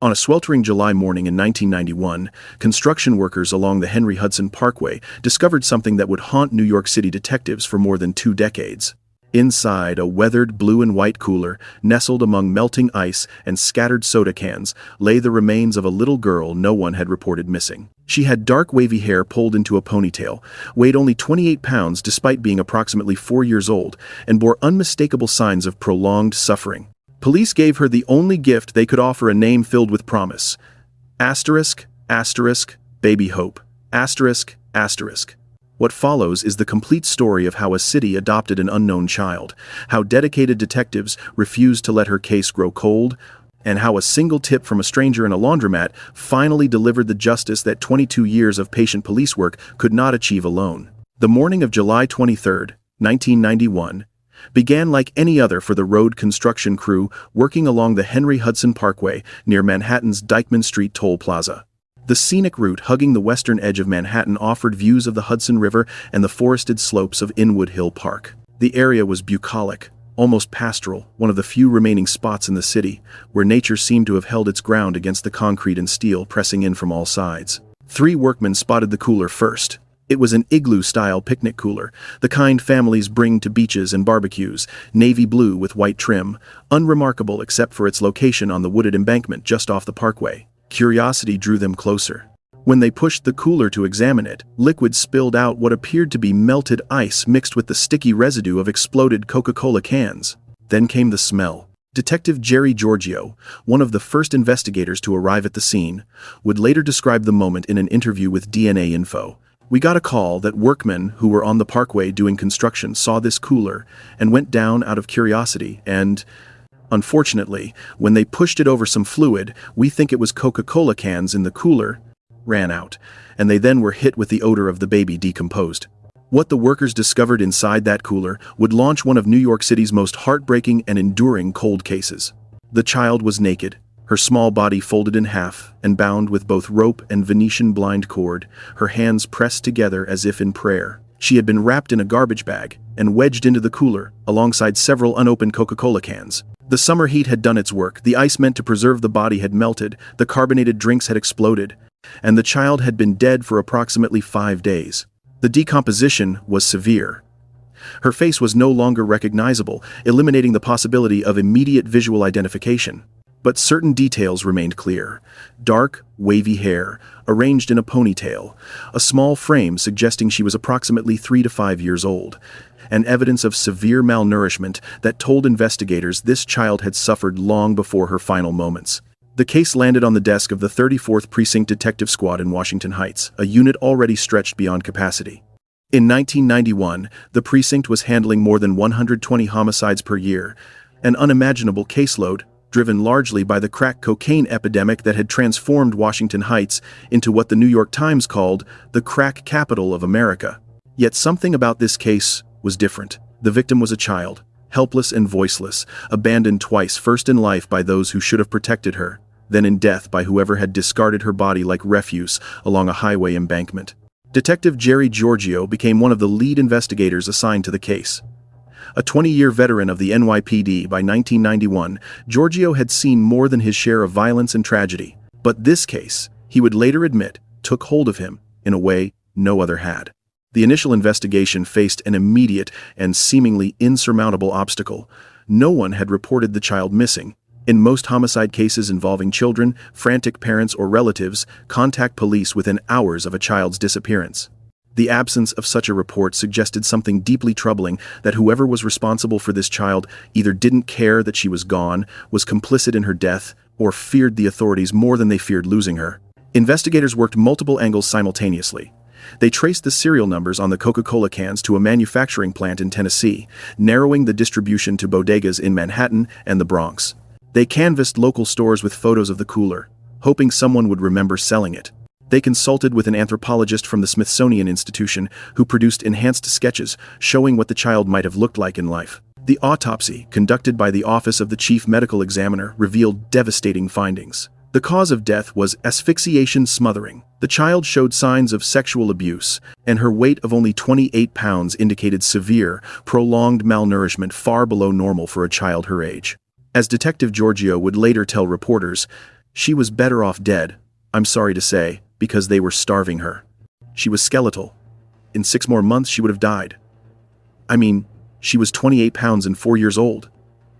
On a sweltering July morning in 1991, construction workers along the Henry Hudson Parkway discovered something that would haunt New York City detectives for more than 2 decades. Inside a weathered blue and white cooler, nestled among melting ice and scattered soda cans, lay the remains of a little girl no one had reported missing. She had dark wavy hair pulled into a ponytail, weighed only 28 pounds despite being approximately 4 years old, and bore unmistakable signs of prolonged suffering. Police gave her the only gift they could offer, a name filled with promise. Asterisk, asterisk, baby hope. Asterisk, asterisk. What follows is the complete story of how a city adopted an unknown child, how dedicated detectives refused to let her case grow cold, and how a single tip from a stranger in a laundromat finally delivered the justice that 22 years of patient police work could not achieve alone. The morning of July 23, 1991, began like any other for the road construction crew working along the Henry Hudson Parkway near Manhattan's Dyckman Street Toll Plaza. The scenic route hugging the western edge of Manhattan offered views of the Hudson River and the forested slopes of Inwood Hill Park. The area was bucolic, almost pastoral, one of the few remaining spots in the city where nature seemed to have held its ground against the concrete and steel pressing in from all sides. 3 workmen spotted the cooler first. It was an igloo-style picnic cooler, the kind families bring to beaches and barbecues, navy blue with white trim, unremarkable except for its location on the wooded embankment just off the parkway. Curiosity drew them closer. When they pushed the cooler to examine it, liquid spilled out what appeared to be melted ice mixed with the sticky residue of exploded Coca-Cola cans. Then came the smell. Detective Jerry Giorgio, one of the first investigators to arrive at the scene, would later describe the moment in an interview with DNA Info. "We got a call that workmen who were on the parkway doing construction saw this cooler and went down out of curiosity and, unfortunately, when they pushed it over some fluid, we think it was Coca-Cola cans in the cooler, ran out, and they then were hit with the odor of the baby decomposed." What the workers discovered inside that cooler would launch one of New York City's most heartbreaking and enduring cold cases. The child was naked, her small body folded in half and bound with both rope and Venetian blind cord, her hands pressed together as if in prayer. She had been wrapped in a garbage bag and wedged into the cooler, alongside several unopened Coca-Cola cans. The summer heat had done its work, the ice meant to preserve the body had melted, the carbonated drinks had exploded, and the child had been dead for approximately 5 days. The decomposition was severe. Her face was no longer recognizable, eliminating the possibility of immediate visual identification. But certain details remained clear. Dark, wavy hair, arranged in a ponytail, a small frame suggesting she was approximately 3 to 5 years old, and evidence of severe malnourishment that told investigators this child had suffered long before her final moments. The case landed on the desk of the 34th Precinct Detective Squad in Washington Heights, a unit already stretched beyond capacity. In 1991, the precinct was handling more than 120 homicides per year, an unimaginable caseload driven largely by the crack cocaine epidemic that had transformed Washington Heights into what the New York Times called the crack capital of America. Yet something about this case was different. The victim was a child, helpless and voiceless, abandoned twice, first in life by those who should have protected her, then in death by whoever had discarded her body like refuse along a highway embankment. Detective Jerry Giorgio became one of the lead investigators assigned to the case. A 20-year veteran of the NYPD by 1991, Giorgio had seen more than his share of violence and tragedy. But this case, he would later admit, took hold of him in a way no other had. The initial investigation faced an immediate and seemingly insurmountable obstacle. No one had reported the child missing. In most homicide cases involving children, frantic parents or relatives contact police within hours of a child's disappearance. The absence of such a report suggested something deeply troubling, that whoever was responsible for this child either didn't care that she was gone, was complicit in her death, or feared the authorities more than they feared losing her. Investigators worked multiple angles simultaneously. They traced the serial numbers on the Coca-Cola cans to a manufacturing plant in Tennessee, narrowing the distribution to bodegas in Manhattan and the Bronx. They canvassed local stores with photos of the cooler, hoping someone would remember selling it. They consulted with an anthropologist from the Smithsonian Institution who produced enhanced sketches showing what the child might have looked like in life. The autopsy, conducted by the Office of the Chief Medical Examiner, revealed devastating findings. The cause of death was asphyxiation smothering. The child showed signs of sexual abuse, and her weight of only 28 pounds indicated severe, prolonged malnourishment far below normal for a child her age. As Detective Giorgio would later tell reporters, She was better off dead, I'm sorry to say, because they were starving her. She was skeletal. In 6 more months she would have died. I mean, she was 28 pounds and 4 years old.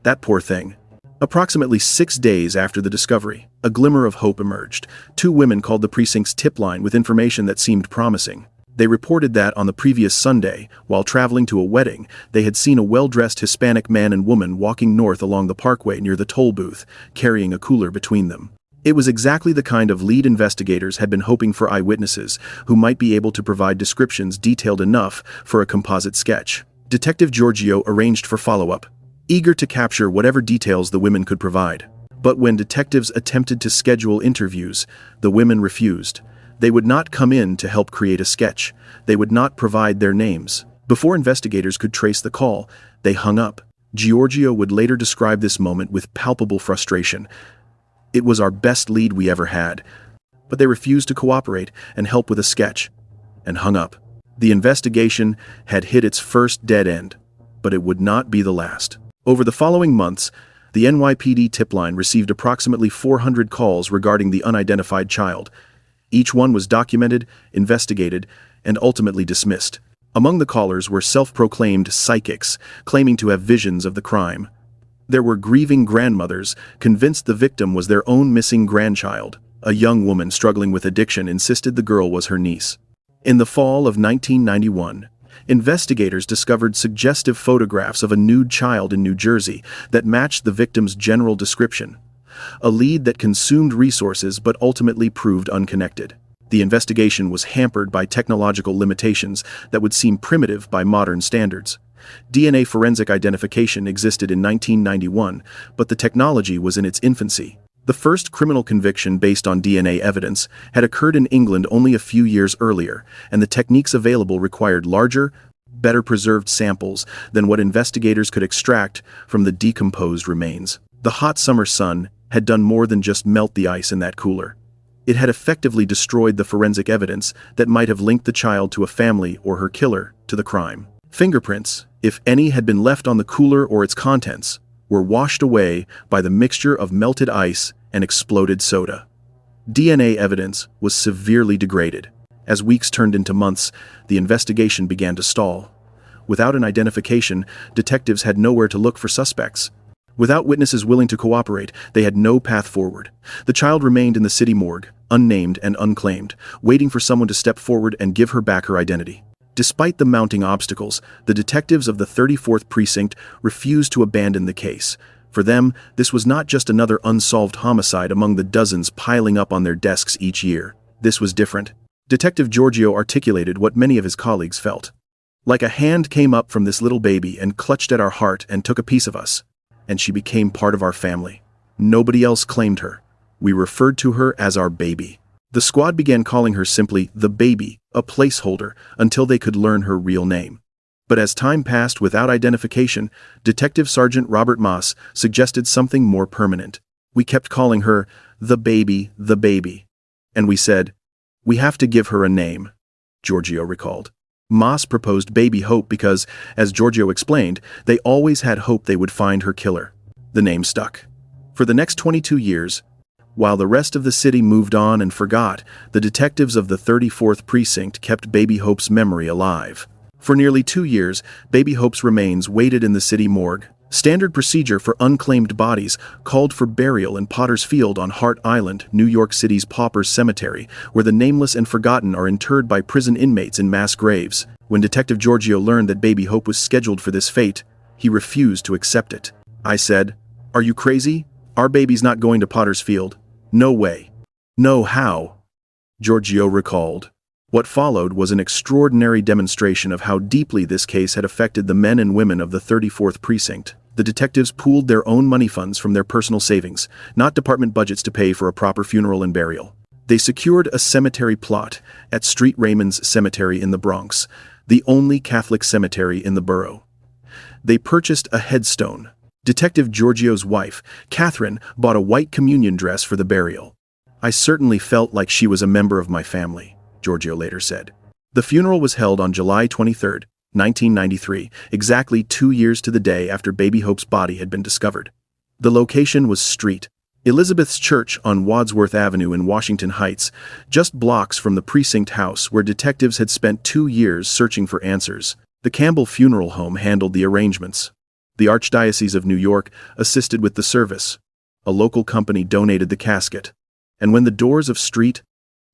That poor thing. Approximately 6 days after the discovery, a glimmer of hope emerged. 2 women called the precinct's tip line with information that seemed promising. They reported that on the previous Sunday, while traveling to a wedding, they had seen a well-dressed Hispanic man and woman walking north along the parkway near the toll booth, carrying a cooler between them. It was exactly the kind of lead investigators had been hoping for, eyewitnesses who might be able to provide descriptions detailed enough for a composite sketch. Detective Giorgio arranged for follow-up, eager to capture whatever details the women could provide. But when detectives attempted to schedule interviews, the women refused. They would not come in to help create a sketch. They would not provide their names. Before investigators could trace the call, they hung up. Giorgio would later describe this moment with palpable frustration. It was our best lead we ever had. But they refused to cooperate and help with a sketch, and hung up. The investigation had hit its first dead end, but it would not be the last. Over the following months, the NYPD tip line received approximately 400 calls regarding the unidentified child. Each one was documented, investigated, and ultimately dismissed. Among the callers were self-proclaimed psychics, claiming to have visions of the crime. There were grieving grandmothers, convinced the victim was their own missing grandchild. A young woman struggling with addiction insisted the girl was her niece. In the fall of 1991, investigators discovered suggestive photographs of a nude child in New Jersey that matched the victim's general description, a lead that consumed resources but ultimately proved unconnected. The investigation was hampered by technological limitations that would seem primitive by modern standards. DNA forensic identification existed in 1991, but the technology was in its infancy. The first criminal conviction based on DNA evidence had occurred in England only a few years earlier, and the techniques available required larger, better preserved samples than what investigators could extract from the decomposed remains. The hot summer sun had done more than just melt the ice in that cooler. It had effectively destroyed the forensic evidence that might have linked the child to a family or her killer to the crime. Fingerprints, if any had been left on the cooler or its contents, were washed away by the mixture of melted ice and exploded soda. DNA evidence was severely degraded. As weeks turned into months, the investigation began to stall. Without an identification, detectives had nowhere to look for suspects. Without witnesses willing to cooperate, they had no path forward. The child remained in the city morgue, unnamed and unclaimed, waiting for someone to step forward and give her back her identity. Despite the mounting obstacles, the detectives of the 34th Precinct refused to abandon the case. For them, this was not just another unsolved homicide among the dozens piling up on their desks each year. This was different. Detective Giorgio articulated what many of his colleagues felt. Like a hand came up from this little baby and clutched at our heart and took a piece of us. And she became part of our family. Nobody else claimed her. We referred to her as our baby. The squad began calling her simply the baby, a placeholder, until they could learn her real name. But as time passed without identification, Detective Sergeant Robert Moss suggested something more permanent. We kept calling her the baby, the baby. And we said, we have to give her a name, Giorgio recalled. Moss proposed Baby Hope because, as Giorgio explained, they always had hope they would find her killer. The name stuck. For the next 22 years, while the rest of the city moved on and forgot, the detectives of the 34th Precinct kept Baby Hope's memory alive. For nearly 2 years, Baby Hope's remains waited in the city morgue. Standard procedure for unclaimed bodies called for burial in Potter's Field on Hart Island, New York City's Paupers Cemetery, where the nameless and forgotten are interred by prison inmates in mass graves. When Detective Giorgio learned that Baby Hope was scheduled for this fate, he refused to accept it. I said, "Are you crazy? Our baby's not going to Potter's Field. No way." "No, how?" Giorgio recalled. What followed was an extraordinary demonstration of how deeply this case had affected the men and women of the 34th Precinct. The detectives pooled their own money funds from their personal savings, not department budgets to pay for a proper funeral and burial. They secured a cemetery plot at Street Raymond's Cemetery in the Bronx, the only Catholic cemetery in the borough. They purchased a headstone. Detective Giorgio's wife, Catherine, bought a white communion dress for the burial. "I certainly felt like she was a member of my family," Giorgio later said. The funeral was held on July 23, 1993, exactly 2 years to the day after Baby Hope's body had been discovered. The location was St. Elizabeth's Church on Wadsworth Avenue in Washington Heights, just blocks from the precinct house where detectives had spent 2 years searching for answers. The Campbell Funeral Home handled the arrangements. The Archdiocese of New York assisted with the service. A local company donated the casket. And when the doors of St.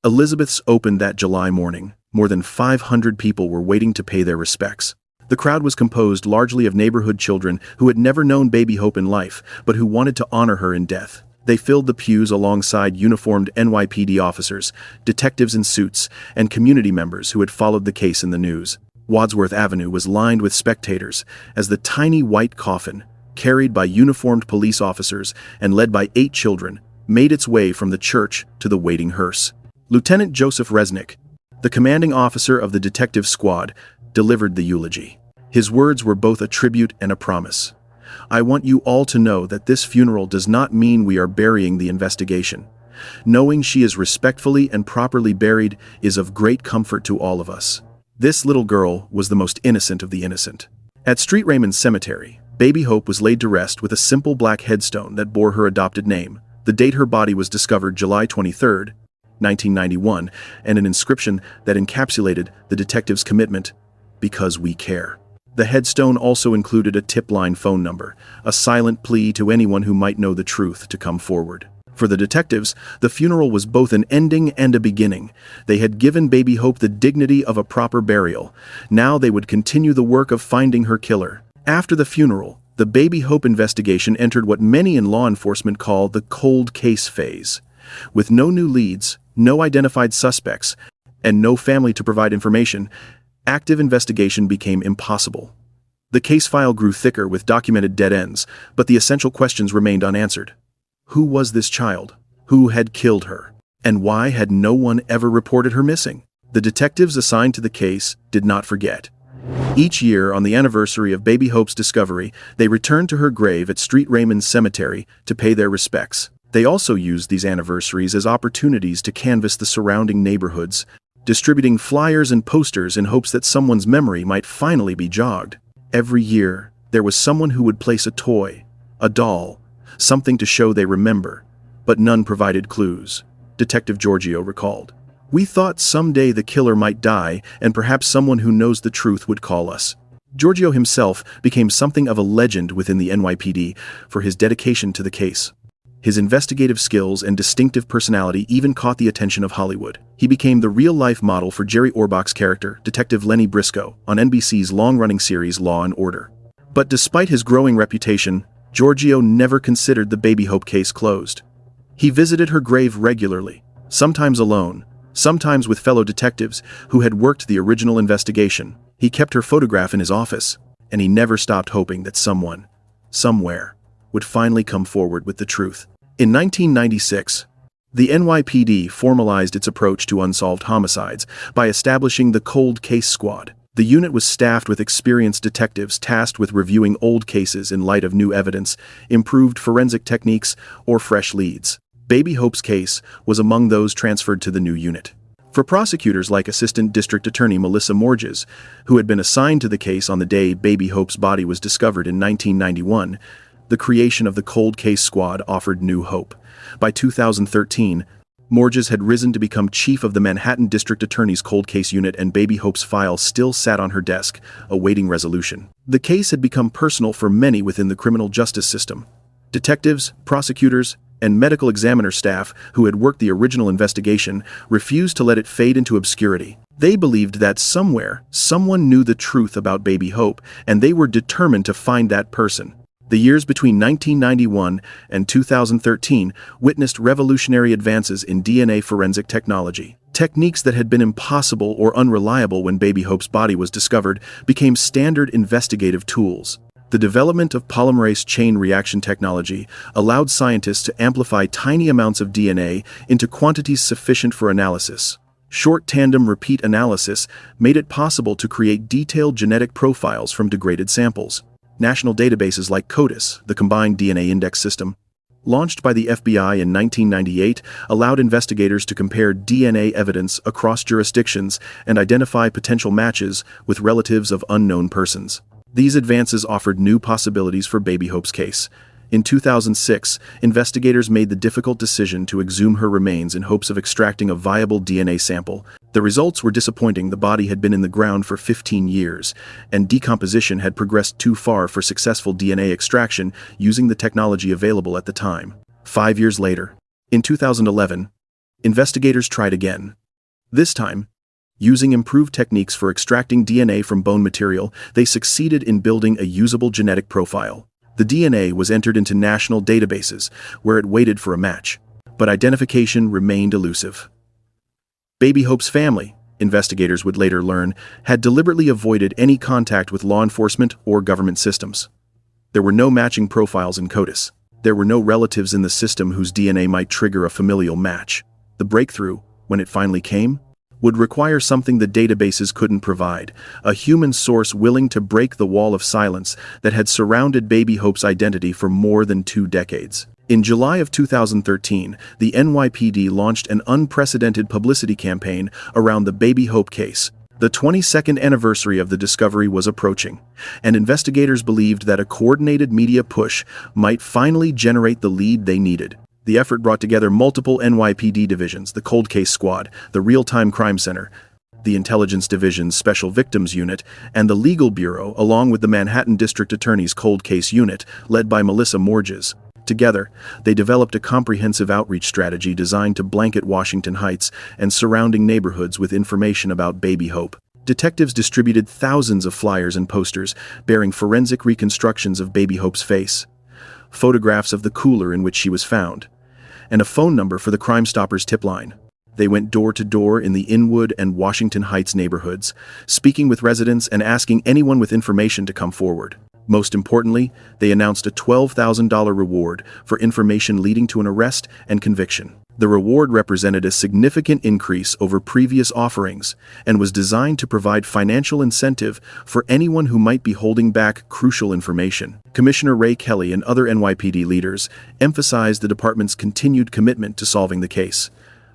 Elizabeth's opened that July morning, more than 500 people were waiting to pay their respects. The crowd was composed largely of neighborhood children who had never known Baby Hope in life, but who wanted to honor her in death. They filled the pews alongside uniformed NYPD officers, detectives in suits, and community members who had followed the case in the news. Wadsworth Avenue was lined with spectators as the tiny white coffin, carried by uniformed police officers and led by 8 children, made its way from the church to the waiting hearse. Lieutenant Joseph Resnick, the commanding officer of the detective squad, delivered the eulogy. His words were both a tribute and a promise. "I want you all to know that this funeral does not mean we are burying the investigation. Knowing she is respectfully and properly buried is of great comfort to all of us." This little girl was the most innocent of the innocent. At St. Raymond's Cemetery, Baby Hope was laid to rest with a simple black headstone that bore her adopted name, the date her body was discovered July 23, 1991, and an inscription that encapsulated the detective's commitment, "Because we care." The headstone also included a tip-line phone number, a silent plea to anyone who might know the truth to come forward. For the detectives, the funeral was both an ending and a beginning. They had given Baby Hope the dignity of a proper burial. Now they would continue the work of finding her killer. After the funeral, the Baby Hope investigation entered what many in law enforcement call the cold case phase. With no new leads, no identified suspects, and no family to provide information, active investigation became impossible. The case file grew thicker with documented dead ends, but the essential questions remained unanswered. Who was this child? Who had killed her? And why had no one ever reported her missing? The detectives assigned to the case did not forget. Each year, on the anniversary of Baby Hope's discovery, they returned to her grave at St. Raymond's Cemetery to pay their respects. They also used these anniversaries as opportunities to canvass the surrounding neighborhoods, distributing flyers and posters in hopes that someone's memory might finally be jogged. Every year, there was someone who would place a toy, a doll, something to show they remember, but none provided clues. Detective Giorgio recalled. "We thought someday the killer might die, and perhaps someone who knows the truth would call us." Giorgio himself became something of a legend within the NYPD for his dedication to the case. His investigative skills and distinctive personality even caught the attention of Hollywood. He became the real-life model for Jerry Orbach's character, Detective Lenny Briscoe, on NBC's long-running series Law and Order. But despite his growing reputation, Giorgio never considered the Baby Hope case closed. He visited her grave regularly, sometimes alone, sometimes with fellow detectives who had worked the original investigation. He kept her photograph in his office, and he never stopped hoping that someone, somewhere, would finally come forward with the truth. In 1996, the NYPD formalized its approach to unsolved homicides by establishing the Cold Case Squad. The unit was staffed with experienced detectives tasked with reviewing old cases in light of new evidence, improved forensic techniques, or fresh leads. Baby Hope's case was among those transferred to the new unit. For prosecutors like Assistant District Attorney Melissa Morges, who had been assigned to the case on the day Baby Hope's body was discovered in 1991, the creation of the Cold Case Squad offered new hope. By 2013, Morges had risen to become chief of the Manhattan District Attorney's Cold Case Unit, and Baby Hope's file still sat on her desk, awaiting resolution. The case had become personal for many within the criminal justice system. Detectives, prosecutors, and medical examiner staff who had worked the original investigation refused to let it fade into obscurity. They believed that somewhere, someone knew the truth about Baby Hope, and they were determined to find that person. The years between 1991 and 2013 witnessed revolutionary advances in DNA forensic technology. Techniques that had been impossible or unreliable when Baby Hope's body was discovered became standard investigative tools. The development of polymerase chain reaction technology allowed scientists to amplify tiny amounts of DNA into quantities sufficient for analysis. Short tandem repeat analysis made it possible to create detailed genetic profiles from degraded samples. National databases like CODIS, the Combined DNA Index System, launched by the FBI in 1998, allowed investigators to compare DNA evidence across jurisdictions and identify potential matches with relatives of unknown persons. These advances offered new possibilities for Baby Hope's case. In 2006, investigators made the difficult decision to exhume her remains in hopes of extracting a viable DNA sample. The results were disappointing. The body had been in the ground for 15 years, and decomposition had progressed too far for successful DNA extraction using the technology available at the time. 5 years later, in 2011, investigators tried again. This time, using improved techniques for extracting DNA from bone material, they succeeded in building a usable genetic profile. The DNA was entered into national databases, where it waited for a match, but identification remained elusive. Baby Hope's family, investigators would later learn, had deliberately avoided any contact with law enforcement or government systems. There were no matching profiles in CODIS. There were no relatives in the system whose DNA might trigger a familial match. The breakthrough, when it finally came, would require something the databases couldn't provide, a human source willing to break the wall of silence that had surrounded Baby Hope's identity for more than 2 decades. In July of 2013, the NYPD launched an unprecedented publicity campaign around the Baby Hope case. The 22nd anniversary of the discovery was approaching, and investigators believed that a coordinated media push might finally generate the lead they needed. The effort brought together multiple NYPD divisions: the Cold Case Squad, the Real-Time Crime Center, the Intelligence Division's Special Victims Unit, and the Legal Bureau, along with the Manhattan District Attorney's Cold Case Unit, led by Melissa Morges. Together, they developed a comprehensive outreach strategy designed to blanket Washington Heights and surrounding neighborhoods with information about Baby Hope. Detectives distributed thousands of flyers and posters bearing forensic reconstructions of Baby Hope's face, photographs of the cooler in which she was found, and a phone number for the Crime Stoppers tip line. They went door to door in the Inwood and Washington Heights neighborhoods, speaking with residents and asking anyone with information to come forward. Most importantly, they announced a $12,000 reward for information leading to an arrest and conviction. The reward represented a significant increase over previous offerings and was designed to provide financial incentive for anyone who might be holding back crucial information. Commissioner Ray Kelly and other NYPD leaders emphasized the department's continued commitment to solving the case.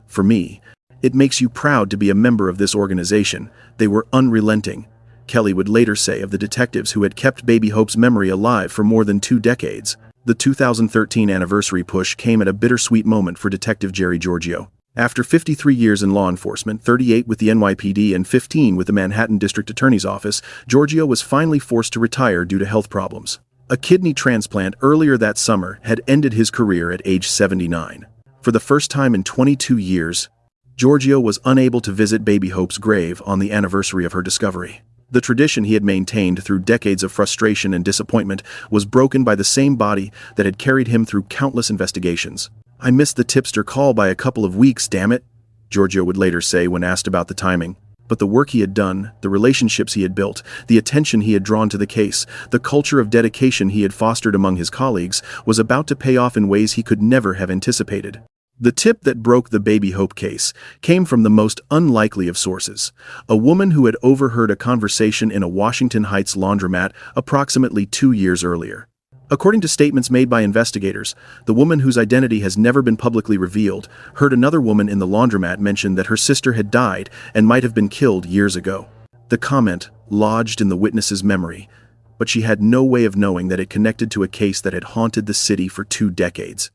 "For me, it makes you proud to be a member of this organization. They were unrelenting," Kelly would later say of the detectives who had kept Baby Hope's memory alive for more than 2 decades. The 2013 anniversary push came at a bittersweet moment for Detective Jerry Giorgio. After 53 years in law enforcement, 38 with the NYPD and 15 with the Manhattan District Attorney's Office, Giorgio was finally forced to retire due to health problems. A kidney transplant earlier that summer had ended his career at age 79. For the first time in 22 years, Giorgio was unable to visit Baby Hope's grave on the anniversary of her discovery. The tradition he had maintained through decades of frustration and disappointment was broken by the same body that had carried him through countless investigations. "I missed the tipster call by a couple of weeks, damn it," Giorgio would later say when asked about the timing. But the work he had done, the relationships he had built, the attention he had drawn to the case, the culture of dedication he had fostered among his colleagues, was about to pay off in ways he could never have anticipated. The tip that broke the Baby Hope case came from the most unlikely of sources: a woman who had overheard a conversation in a Washington Heights laundromat approximately 2 years earlier. According to statements made by investigators, the woman, whose identity has never been publicly revealed, heard another woman in the laundromat mention that her sister had died and might have been killed years ago. The comment lodged in the witness's memory, but she had no way of knowing that it connected to a case that had haunted the city for 2 decades.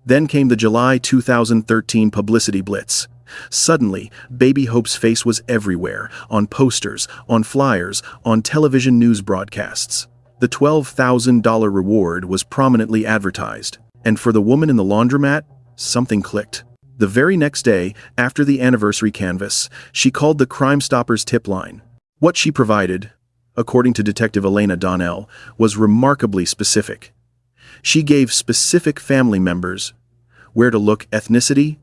Then came the July 2013 publicity blitz. Suddenly, Baby Hope's face was everywhere, on posters, on flyers, on television news broadcasts. The $12,000 reward was prominently advertised, and for the woman in the laundromat, something clicked. The very next day, after the anniversary canvass, she called the Crime Stoppers tip line. What she provided, according to Detective Elena Donnell, was remarkably specific. She gave specific family members where to look: ethnicity,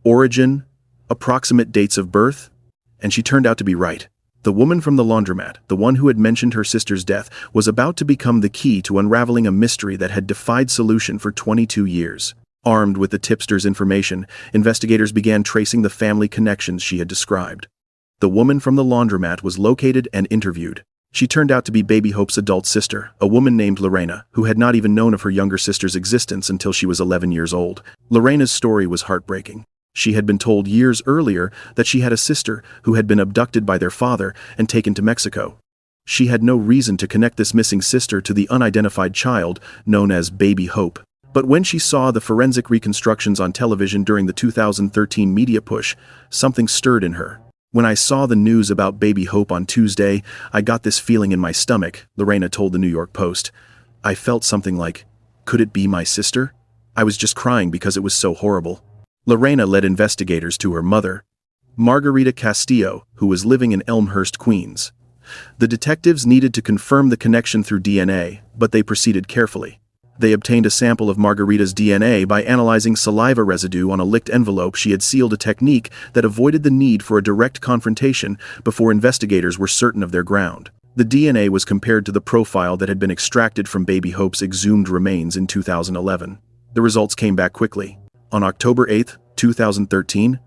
origin, approximate dates of birth, and she turned out to be right. The woman from the laundromat, the one who had mentioned her sister's death, was about to become the key to unraveling a mystery that had defied solution for 22 years. Armed with the tipster's information, investigators began tracing the family connections she had described. The woman from the laundromat was located and interviewed. She turned out to be Baby Hope's adult sister, a woman named Lorena, who had not even known of her younger sister's existence until she was 11 years old. Lorena's story was heartbreaking. She had been told years earlier that she had a sister who had been abducted by their father and taken to Mexico. She had no reason to connect this missing sister to the unidentified child known as Baby Hope. But when she saw the forensic reconstructions on television during the 2013 media push, something stirred in her. "When I saw the news about baby Hope on Tuesday, I got this feeling in my stomach," Lorena told the New York Post. "I felt something like, could it be my sister? I was just crying because it was so horrible." Lorena led investigators to her mother, Margarita Castillo, who was living in Elmhurst, Queens. The detectives needed to confirm the connection through DNA, but they proceeded carefully. They obtained a sample of Margarita's DNA by analyzing saliva residue on a licked envelope she had sealed, a technique that avoided the need for a direct confrontation before investigators were certain of their ground. The DNA was compared to the profile that had been extracted from baby Hope's exhumed remains in 2011. The results came back quickly. On October 8, 2013,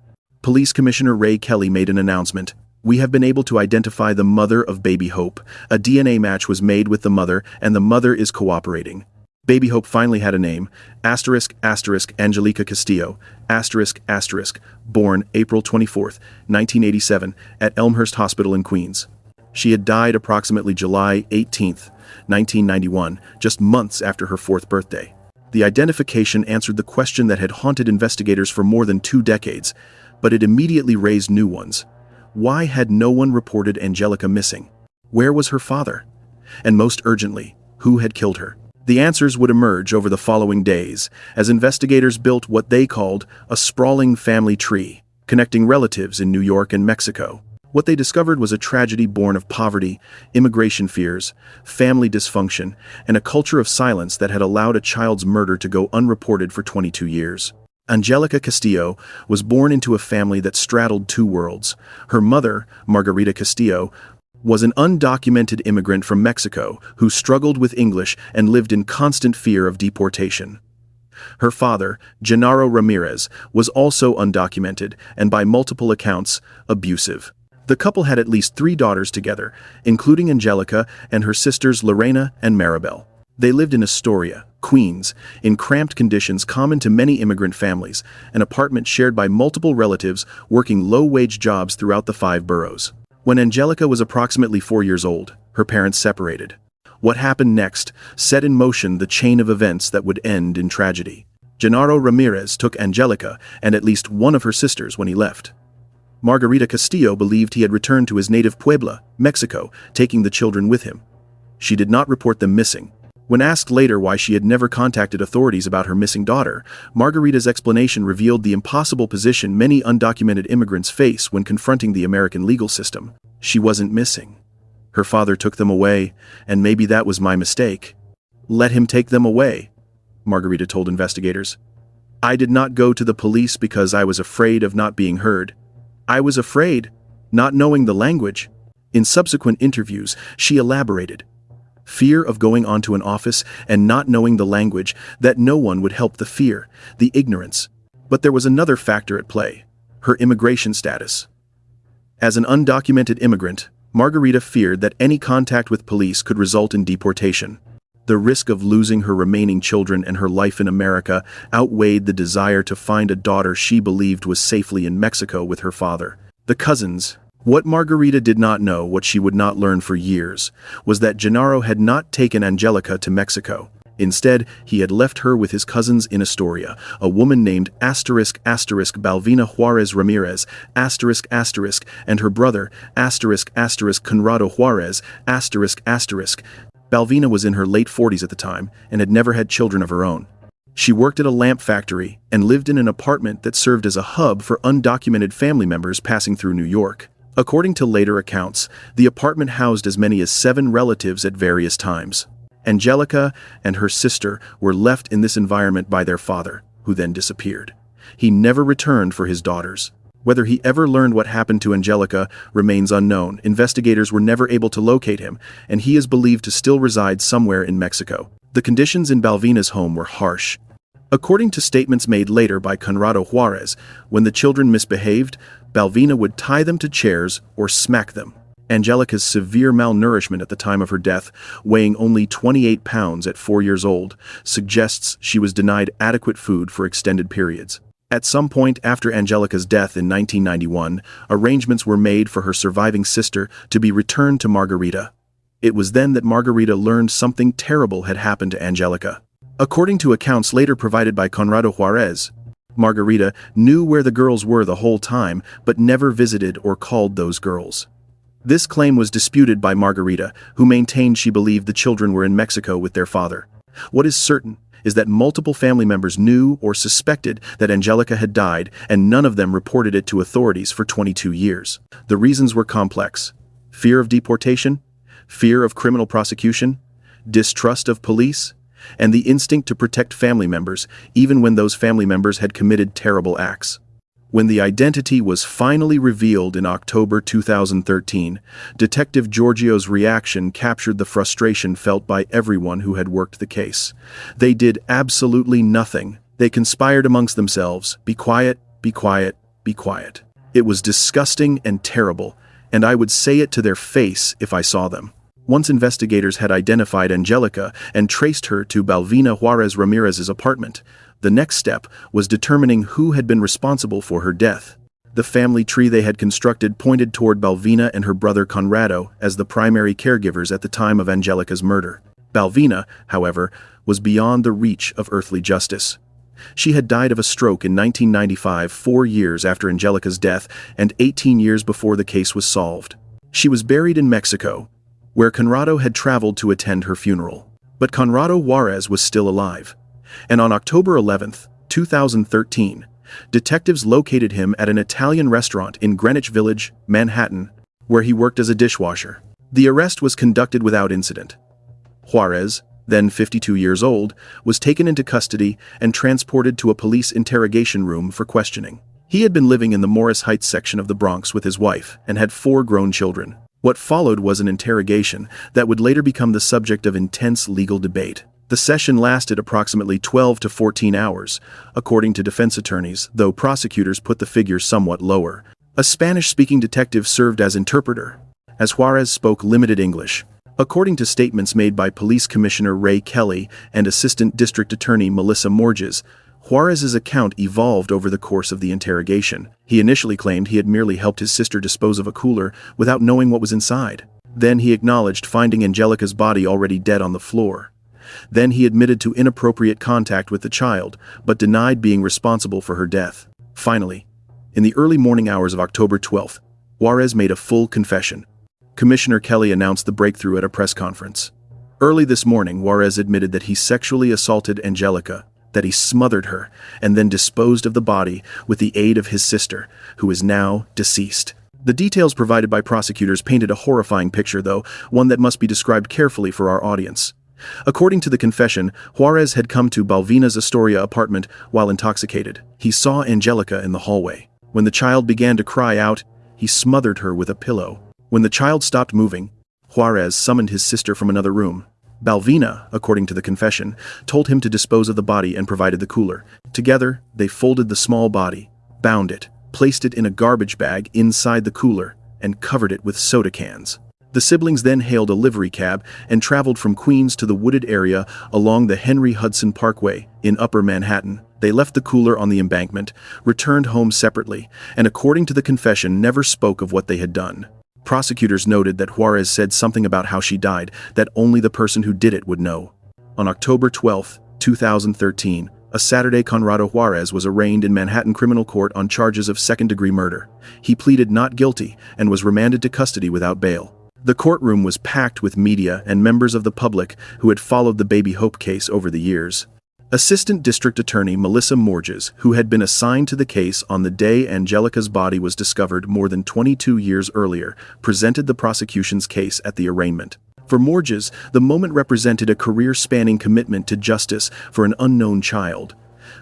Police Commissioner Ray Kelly made an announcement. "We have been able to identify the mother of baby Hope. A DNA match was made with the mother, and the mother is cooperating." Baby Hope finally had a name, Anjelica Castillo, born April 24, 1987, at Elmhurst Hospital in Queens. She had died approximately July 18, 1991, just months after her 4th birthday. The identification answered the question that had haunted investigators for more than 2 decades, but it immediately raised new ones. Why had no one reported Anjelica missing? Where was her father? And most urgently, who had killed her? The answers would emerge over the following days, as investigators built what they called a sprawling family tree, connecting relatives in New York and Mexico. What they discovered was a tragedy born of poverty, immigration fears, family dysfunction, and a culture of silence that had allowed a child's murder to go unreported for 22 years. Anjelica Castillo was born into a family that straddled 2 worlds. Her mother, Margarita Castillo, was an undocumented immigrant from Mexico who struggled with English and lived in constant fear of deportation. Her father, Genaro Ramirez, was also undocumented and by multiple accounts, abusive. The couple had at least 3 daughters together, including Anjelica and her sisters Lorena and Maribel. They lived in Astoria, Queens, in cramped conditions common to many immigrant families, an apartment shared by multiple relatives working low-wage jobs throughout the 5 boroughs. When Anjelica was approximately 4 years old, her parents separated. What happened next set in motion the chain of events that would end in tragedy. Genaro Ramirez took Anjelica and at least one of her sisters when he left. Margarita Castillo believed he had returned to his native Puebla, Mexico, taking the children with him. She did not report them missing. When asked later why she had never contacted authorities about her missing daughter, Margarita's explanation revealed the impossible position many undocumented immigrants face when confronting the American legal system. She wasn't missing. Her father took them away, and maybe that was my mistake. "Let him take them away," Margarita told investigators. "I did not go to the police because I was afraid of not being heard. I was afraid, not knowing the language." In subsequent interviews, she elaborated. Fear of going onto an office and not knowing the language, that no one would help, the fear, the ignorance. But there was another factor at play, her immigration status. As an undocumented immigrant, Margarita feared that any contact with police could result in deportation. The risk of losing her remaining children and her life in America outweighed the desire to find a daughter she believed was safely in Mexico with her father. The cousins. What Margarita did not know, what she would not learn for years, was that Genaro had not taken Anjelica to Mexico. Instead, he had left her with his cousins in Astoria, a woman named Balvina Juarez Ramirez, and her brother, Conrado Juarez, Balvina was in her late 40s at the time and had never had children of her own. She worked at a lamp factory and lived in an apartment that served as a hub for undocumented family members passing through New York. According to later accounts, the apartment housed as many as 7 relatives at various times. Anjelica and her sister were left in this environment by their father, who then disappeared. He never returned for his daughters. Whether he ever learned what happened to Anjelica remains unknown. Investigators were never able to locate him, and he is believed to still reside somewhere in Mexico. The conditions in Balvina's home were harsh. According to statements made later by Conrado Juarez, when the children misbehaved, Balvina would tie them to chairs or smack them. Anjelica's severe malnourishment at the time of her death, weighing only 28 pounds at 4 years old, suggests she was denied adequate food for extended periods. At some point after Anjelica's death in 1991, arrangements were made for her surviving sister to be returned to Margarita. It was then that Margarita learned something terrible had happened to Anjelica. According to accounts later provided by Conrado Juarez, Margarita knew where the girls were the whole time but never visited or called those girls. This claim was disputed by Margarita, who maintained she believed the children were in Mexico with their father. What is certain is that multiple family members knew or suspected that Anjelica had died, and none of them reported it to authorities for 22 years. The reasons were complex: fear of deportation, fear of criminal prosecution, distrust of police, and the instinct to protect family members, even when those family members had committed terrible acts. When the identity was finally revealed in October 2013, Detective Giorgio's reaction captured the frustration felt by everyone who had worked the case. They did absolutely nothing. They conspired amongst themselves. Be quiet, be quiet, be quiet. It was disgusting and terrible, and I would say it to their face if I saw them. Once investigators had identified Anjelica and traced her to Balvina Juarez Ramirez's apartment, the next step was determining who had been responsible for her death. The family tree they had constructed pointed toward Balvina and her brother Conrado as the primary caregivers at the time of Anjelica's murder. Balvina, however, was beyond the reach of earthly justice. She had died of a stroke in 1995, 4 years after Anjelica's death and 18 years before the case was solved. She was buried in Mexico, where Conrado had traveled to attend her funeral. But Conrado Juarez was still alive. And on October 11, 2013, detectives located him at an Italian restaurant in Greenwich Village, Manhattan, where he worked as a dishwasher. The arrest was conducted without incident. Juarez, then 52 years old, was taken into custody and transported to a police interrogation room for questioning. He had been living in the Morris Heights section of the Bronx with his wife and had 4 grown children. What followed was an interrogation that would later become the subject of intense legal debate. The session lasted approximately 12 to 14 hours, according to defense attorneys, though prosecutors put the figure somewhat lower. A Spanish-speaking detective served as interpreter, as Juarez spoke limited English. According to statements made by Police Commissioner Ray Kelly and Assistant District Attorney Melissa Morges, Juarez's account evolved over the course of the interrogation. He initially claimed he had merely helped his sister dispose of a cooler without knowing what was inside. Then he acknowledged finding Anjelica's body already dead on the floor. Then he admitted to inappropriate contact with the child, but denied being responsible for her death. Finally, in the early morning hours of October 12th, Juarez made a full confession. Commissioner Kelly announced the breakthrough at a press conference. Early this morning, Juarez admitted that he sexually assaulted Anjelica, that he smothered her, and then disposed of the body with the aid of his sister, who is now deceased. The details provided by prosecutors painted a horrifying picture, though, one that must be described carefully for our audience. According to the confession, Juarez had come to Balvina's Astoria apartment while intoxicated. He saw Anjelica in the hallway. When the child began to cry out, he smothered her with a pillow. When the child stopped moving, Juarez summoned his sister from another room. Balvina, according to the confession, told him to dispose of the body and provided the cooler. Together, they folded the small body, bound it, placed it in a garbage bag inside the cooler, and covered it with soda cans. The siblings then hailed a livery cab and traveled from Queens to the wooded area along the Henry Hudson Parkway in Upper Manhattan. They left the cooler on the embankment, returned home separately, and according to the confession, never spoke of what they had done. Prosecutors noted that Juarez said something about how she died that only the person who did it would know. On October 12, 2013, a Saturday, Conrado Juarez was arraigned in Manhattan Criminal Court on charges of second-degree murder. He pleaded not guilty and was remanded to custody without bail. The courtroom was packed with media and members of the public who had followed the Baby Hope case over the years. Assistant District Attorney Melissa Morges, who had been assigned to the case on the day Anjelica's body was discovered more than 22 years earlier, presented the prosecution's case at the arraignment. For Morges, the moment represented a career-spanning commitment to justice for an unknown child.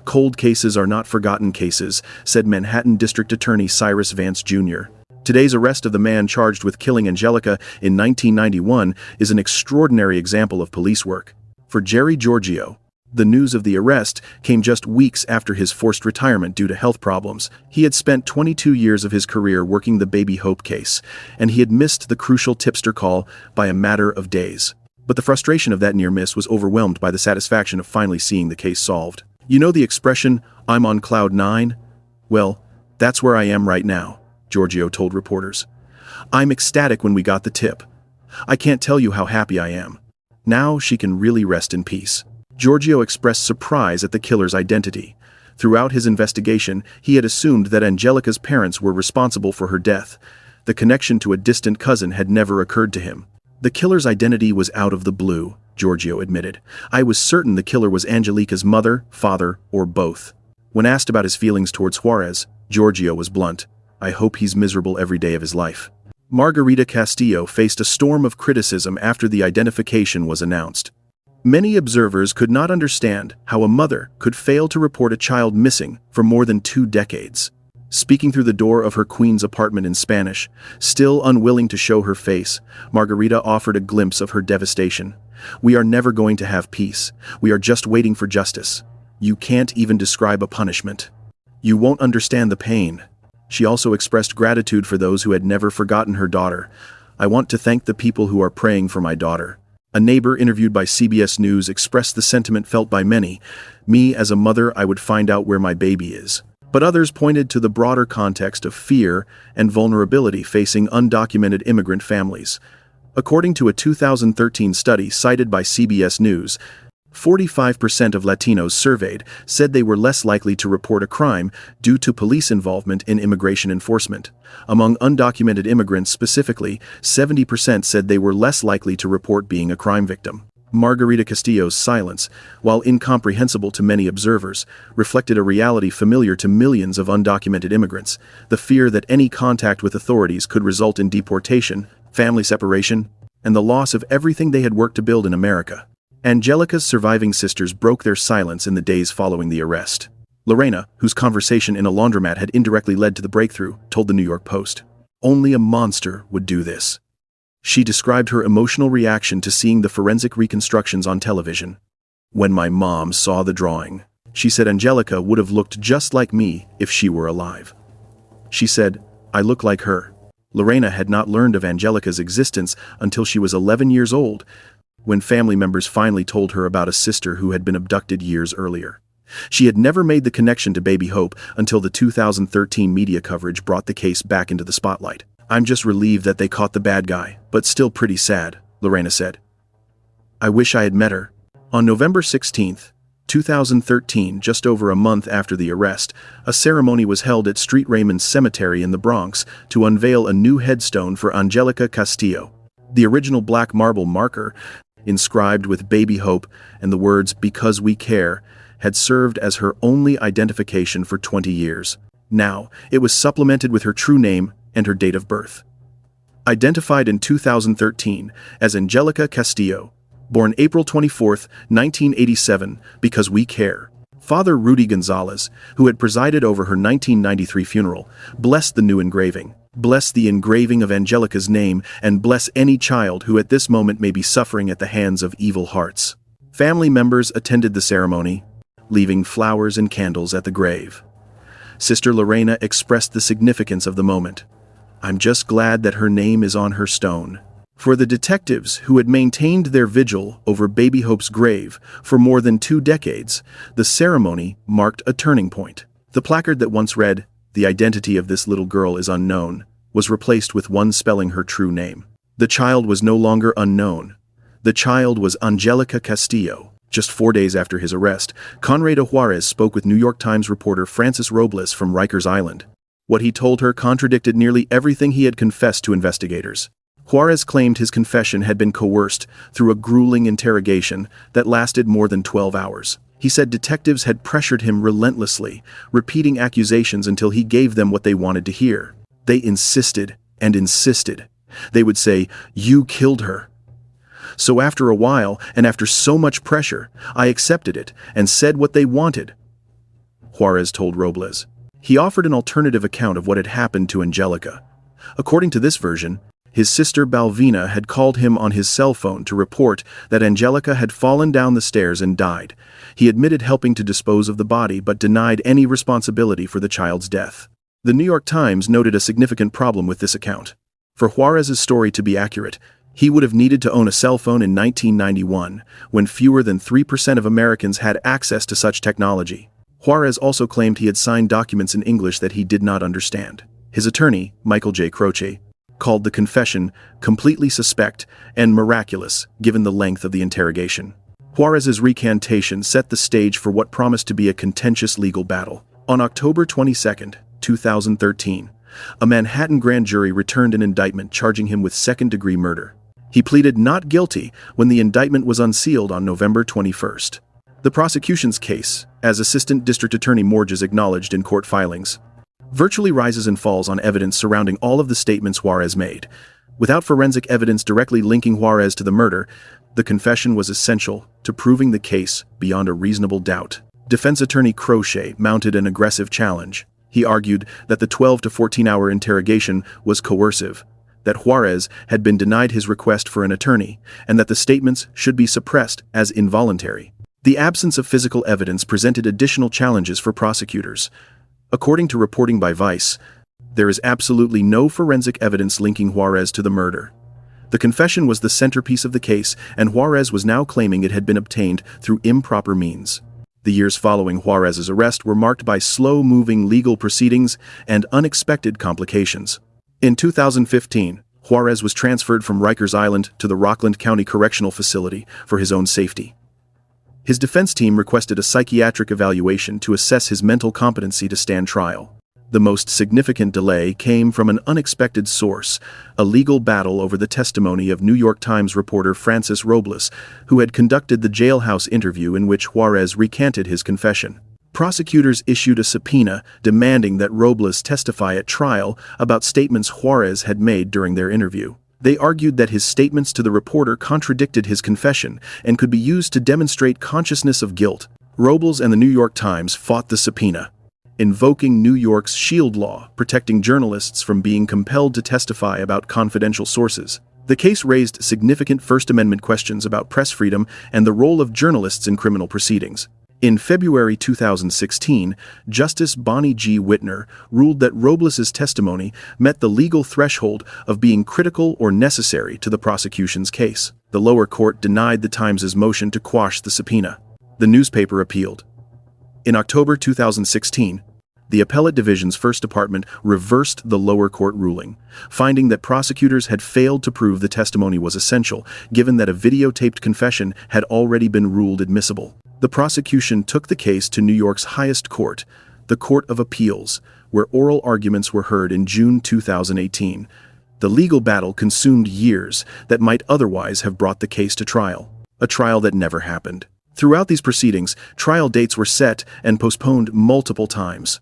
"Cold cases are not forgotten cases," said Manhattan District Attorney Cyrus Vance Jr. Today's arrest of the man charged with killing Anjelica in 1991 is an extraordinary example of police work. For Jerry Giorgio, the news of the arrest came just weeks after his forced retirement due to health problems. He had spent 22 years of his career working the Baby Hope case, and he had missed the crucial tipster call by a matter of days. But the frustration of that near miss was overwhelmed by the satisfaction of finally seeing the case solved. You know the expression, "I'm on cloud 9"? Well, that's where I am right now, Giorgio told reporters. "I'm ecstatic when we got the tip. I can't tell you how happy I am. Now she can really rest in peace." Giorgio expressed surprise at the killer's identity. Throughout his investigation, he had assumed that Anjelica's parents were responsible for her death. The connection to a distant cousin had never occurred to him. The killer's identity was out of the blue, Giorgio admitted. I was certain the killer was Anjelica's mother, father, or both. When asked about his feelings towards Juarez, Giorgio was blunt. I hope he's miserable every day of his life. Margarita Castillo faced a storm of criticism after the identification was announced. Many observers could not understand how a mother could fail to report a child missing for more than 2 decades. Speaking through the door of her Queen's apartment in Spanish, still unwilling to show her face, Margarita offered a glimpse of her devastation. We are never going to have peace. We are just waiting for justice. You can't even describe a punishment. You won't understand the pain. She also expressed gratitude for those who had never forgotten her daughter. I want to thank the people who are praying for my daughter. A neighbor interviewed by CBS News expressed the sentiment felt by many. Me, as a mother, I would find out where my baby is. But others pointed to the broader context of fear and vulnerability facing undocumented immigrant families. According to a 2013 study cited by CBS News, 45% of Latinos surveyed said they were less likely to report a crime due to police involvement in immigration enforcement. Among undocumented immigrants specifically, 70% said they were less likely to report being a crime victim. Margarita Castillo's silence, while incomprehensible to many observers, reflected a reality familiar to millions of undocumented immigrants: the fear that any contact with authorities could result in deportation, family separation, and the loss of everything they had worked to build in America. Anjelica's surviving sisters broke their silence in the days following the arrest. Lorena, whose conversation in a laundromat had indirectly led to the breakthrough, told the New York Post, "Only a monster would do this." She described her emotional reaction to seeing the forensic reconstructions on television. "When my mom saw the drawing, she said Anjelica would have looked just like me if she were alive. She said, I look like her." Lorena had not learned of Anjelica's existence until she was 11 years old, when family members finally told her about a sister who had been abducted years earlier. She had never made the connection to Baby Hope until the 2013 media coverage brought the case back into the spotlight. "I'm just relieved that they caught the bad guy, but still pretty sad," Lorena said. "I wish I had met her." On November 16, 2013, just over a month after the arrest, a ceremony was held at Street Raymond Cemetery in the Bronx to unveil a new headstone for Anjelica Castillo. The original black marble marker, inscribed with Baby Hope and the words "Because We Care," had served as her only identification for 20 years. Now, it was supplemented with her true name and her date of birth. Identified in 2013 as Anjelica Castillo, born April 24, 1987, because we care. Father Rudy Gonzalez, who had presided over her 1993 funeral, blessed the new engraving. Bless the engraving of Anjelica's name, and bless any child who at this moment may be suffering at the hands of evil hearts. Family members attended the ceremony, leaving flowers and candles at the grave. Sister Lorena expressed the significance of the moment. "I'm just glad that her name is on her stone." For the detectives who had maintained their vigil over Baby Hope's grave for more than 2 decades, the ceremony marked a turning point. The placard that once read, "The identity of this little girl is unknown," was replaced with one spelling her true name. The child was no longer unknown. The child was Anjelica Castillo. Just 4 days after his arrest, Conrado Juarez spoke with New York Times reporter Francis Robles from Rikers Island. What he told her contradicted nearly everything he had confessed to investigators. Juarez claimed his confession had been coerced through a grueling interrogation that lasted more than 12 hours. He said detectives had pressured him relentlessly, repeating accusations until he gave them what they wanted to hear. They insisted and insisted. They would say, "You killed her." "So after a while, and after so much pressure, I accepted it and said what they wanted," Juarez told Robles. He offered an alternative account of what had happened to Anjelica. According to this version, his sister Balvina had called him on his cell phone to report that Anjelica had fallen down the stairs and died. He admitted helping to dispose of the body but denied any responsibility for the child's death. The New York Times noted a significant problem with this account. For Juarez's story to be accurate, he would have needed to own a cell phone in 1991, when fewer than 3% of Americans had access to such technology. Juarez also claimed he had signed documents in English that he did not understand. His attorney, Michael J. Croce, called the confession completely suspect and miraculous given the length of the interrogation. Juarez's recantation set the stage for what promised to be a contentious legal battle. On October 22, 2013, a Manhattan grand jury returned an indictment charging him with second-degree murder. He pleaded not guilty when the indictment was unsealed on November 21st. The prosecution's case, as Assistant District Attorney Morges acknowledged in court filings, virtually rises and falls on evidence surrounding all of the statements Juarez made. Without forensic evidence directly linking Juarez to the murder, the confession was essential to proving the case beyond a reasonable doubt. Defense attorney Crochet mounted an aggressive challenge. He argued that the 12 to 14-hour interrogation was coercive, that Juarez had been denied his request for an attorney, and that the statements should be suppressed as involuntary. The absence of physical evidence presented additional challenges for prosecutors. According to reporting by Vice, there is absolutely no forensic evidence linking Juarez to the murder. The confession was the centerpiece of the case, and Juarez was now claiming it had been obtained through improper means. The years following Juarez's arrest were marked by slow-moving legal proceedings and unexpected complications. In 2015, Juarez was transferred from Rikers Island to the Rockland County Correctional Facility for his own safety. His defense team requested a psychiatric evaluation to assess his mental competency to stand trial. The most significant delay came from an unexpected source, a legal battle over the testimony of New York Times reporter Francis Robles, who had conducted the jailhouse interview in which Juarez recanted his confession. Prosecutors issued a subpoena demanding that Robles testify at trial about statements Juarez had made during their interview. They argued that his statements to the reporter contradicted his confession and could be used to demonstrate consciousness of guilt. Robles and the New York Times fought the subpoena, invoking New York's Shield Law, protecting journalists from being compelled to testify about confidential sources. The case raised significant First Amendment questions about press freedom and the role of journalists in criminal proceedings. In February 2016, Justice Bonnie G. Whitner ruled that Robles's testimony met the legal threshold of being critical or necessary to the prosecution's case. The lower court denied the Times' motion to quash the subpoena. The newspaper appealed. In October 2016, the Appellate Division's First Department reversed the lower court ruling, finding that prosecutors had failed to prove the testimony was essential, given that a videotaped confession had already been ruled admissible. The prosecution took the case to New York's highest court, the Court of Appeals, where oral arguments were heard in June 2018. The legal battle consumed years that might otherwise have brought the case to trial, a trial that never happened. Throughout these proceedings, trial dates were set and postponed multiple times.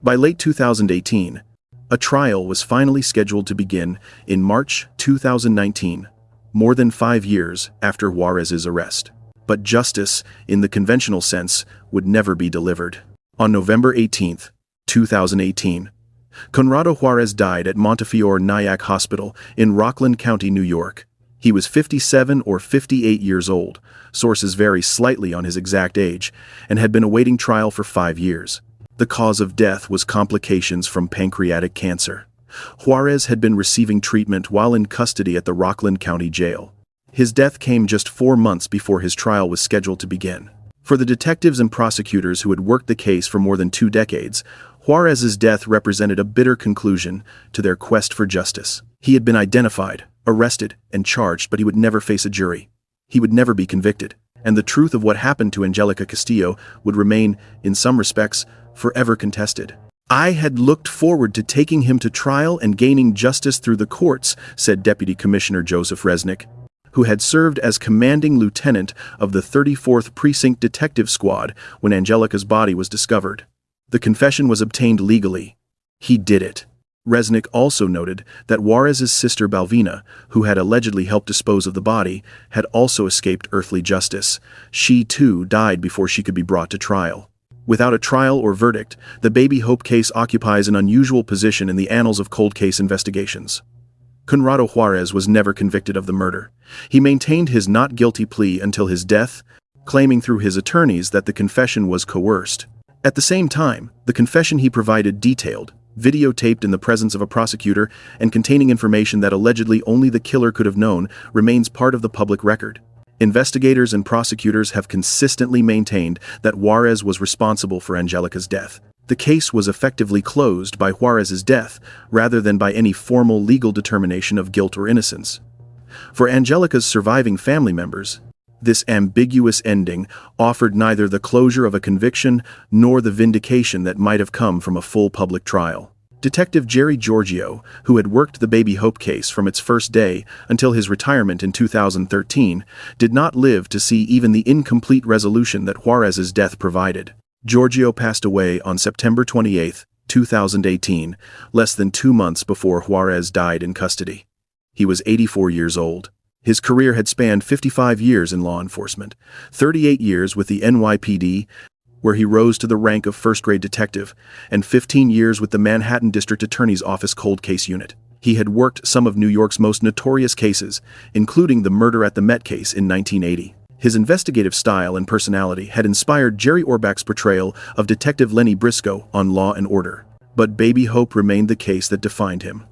By late 2018, a trial was finally scheduled to begin in March 2019, more than 5 years after Juarez's arrest. But justice, in the conventional sense, would never be delivered. On November 18, 2018, Conrado Juarez died at Montefiore Nyack Hospital in Rockland County, New York. He was 57 or 58 years old, sources vary slightly on his exact age, and had been awaiting trial for 5 years. The cause of death was complications from pancreatic cancer. Juarez had been receiving treatment while in custody at the Rockland County Jail. His death came just 4 months before his trial was scheduled to begin. For the detectives and prosecutors who had worked the case for more than 2 decades, Juarez's death represented a bitter conclusion to their quest for justice. He had been identified, arrested, and charged, but he would never face a jury. He would never be convicted, and the truth of what happened to Anjelica Castillo would remain, in some respects, forever contested. "I had looked forward to taking him to trial and gaining justice through the courts," said Deputy Commissioner Joseph Resnick, who had served as commanding lieutenant of the 34th Precinct Detective Squad when Anjelica's body was discovered. The confession was obtained legally. He did it. Resnick also noted that Juarez's sister Balvina, who had allegedly helped dispose of the body, had also escaped earthly justice. She, too, died before she could be brought to trial. Without a trial or verdict, the Baby Hope case occupies an unusual position in the annals of cold case investigations. Conrado Juarez was never convicted of the murder. He maintained his not guilty plea until his death, claiming through his attorneys that the confession was coerced. At the same time, the confession he provided detailed, videotaped in the presence of a prosecutor and containing information that allegedly only the killer could have known, remains part of the public record. Investigators and prosecutors have consistently maintained that Juarez was responsible for Anjelica's death. The case was effectively closed by Juarez's death, rather than by any formal legal determination of guilt or innocence. For Anjelica's surviving family members, This ambiguous ending offered neither the closure of a conviction nor the vindication that might have come from a full public trial. Detective Jerry Giorgio, who had worked the Baby Hope case from its first day until his retirement in 2013, did not live to see even the incomplete resolution that Juarez's death provided. Giorgio passed away on September 28, 2018, less than 2 months before Juarez died in custody. He was 84 years old. His career had spanned 55 years in law enforcement, 38 years with the NYPD, where he rose to the rank of first-grade detective, and 15 years with the Manhattan District Attorney's Office Cold Case Unit. He had worked some of New York's most notorious cases, including the murder at the Met case in 1980. His investigative style and personality had inspired Jerry Orbach's portrayal of Detective Lenny Briscoe on Law and Order. But Baby Hope remained the case that defined him.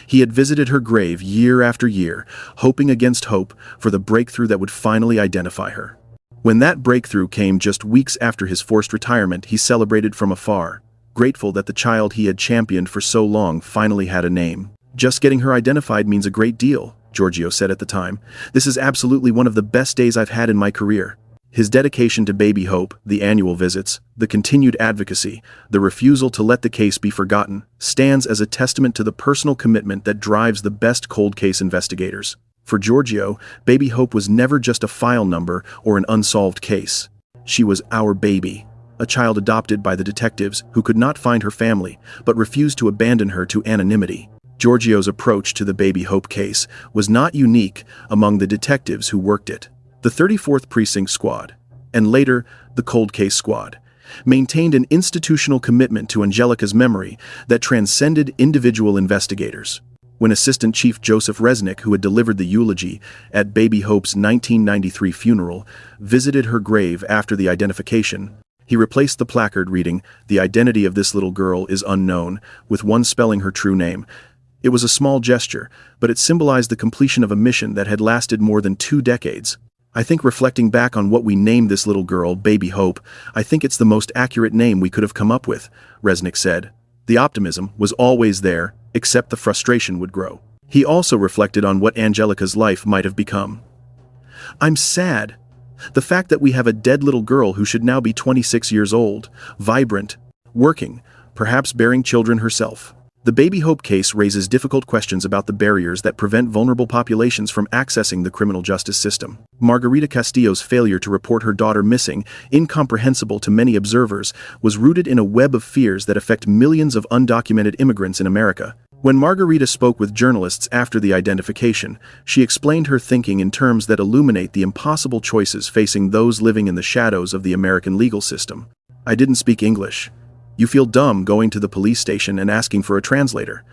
He had visited her grave year after year, hoping against hope for the breakthrough that would finally identify her. When that breakthrough came just weeks after his forced retirement, he celebrated from afar, grateful that the child he had championed for so long finally had a name. "Just getting her identified means a great deal," Giorgio said at the time. "This is absolutely one of the best days I've had in my career." His dedication to Baby Hope, the annual visits, the continued advocacy, the refusal to let the case be forgotten, stands as a testament to the personal commitment that drives the best cold case investigators. For Giorgio, Baby Hope was never just a file number or an unsolved case. She was our baby, a child adopted by the detectives who could not find her family but refused to abandon her to anonymity. Giorgio's approach to the Baby Hope case was not unique among the detectives who worked it. The 34th Precinct Squad, and later the Cold Case Squad, maintained an institutional commitment to Anjelica's memory that transcended individual investigators. When Assistant Chief Joseph Resnick, who had delivered the eulogy at Baby Hope's 1993 funeral, visited her grave after the identification, he replaced the placard reading, "The identity of this little girl is unknown," with one spelling her true name. It was a small gesture, but it symbolized the completion of a mission that had lasted more than 2 decades. "I think reflecting back on what we named this little girl, Baby Hope, I think it's the most accurate name we could have come up with," Resnick said. The optimism was always there, except the frustration would grow. He also reflected on what Anjelica's life might have become. "I'm sad. The fact that we have a dead little girl who should now be 26 years old, vibrant, working, perhaps bearing children herself." The Baby Hope case raises difficult questions about the barriers that prevent vulnerable populations from accessing the criminal justice system. Margarita Castillo's failure to report her daughter missing, incomprehensible to many observers, was rooted in a web of fears that affect millions of undocumented immigrants in America. When Margarita spoke with journalists after the identification, she explained her thinking in terms that illuminate the impossible choices facing those living in the shadows of the American legal system. "I didn't speak English. You feel dumb going to the police station and asking for a translator.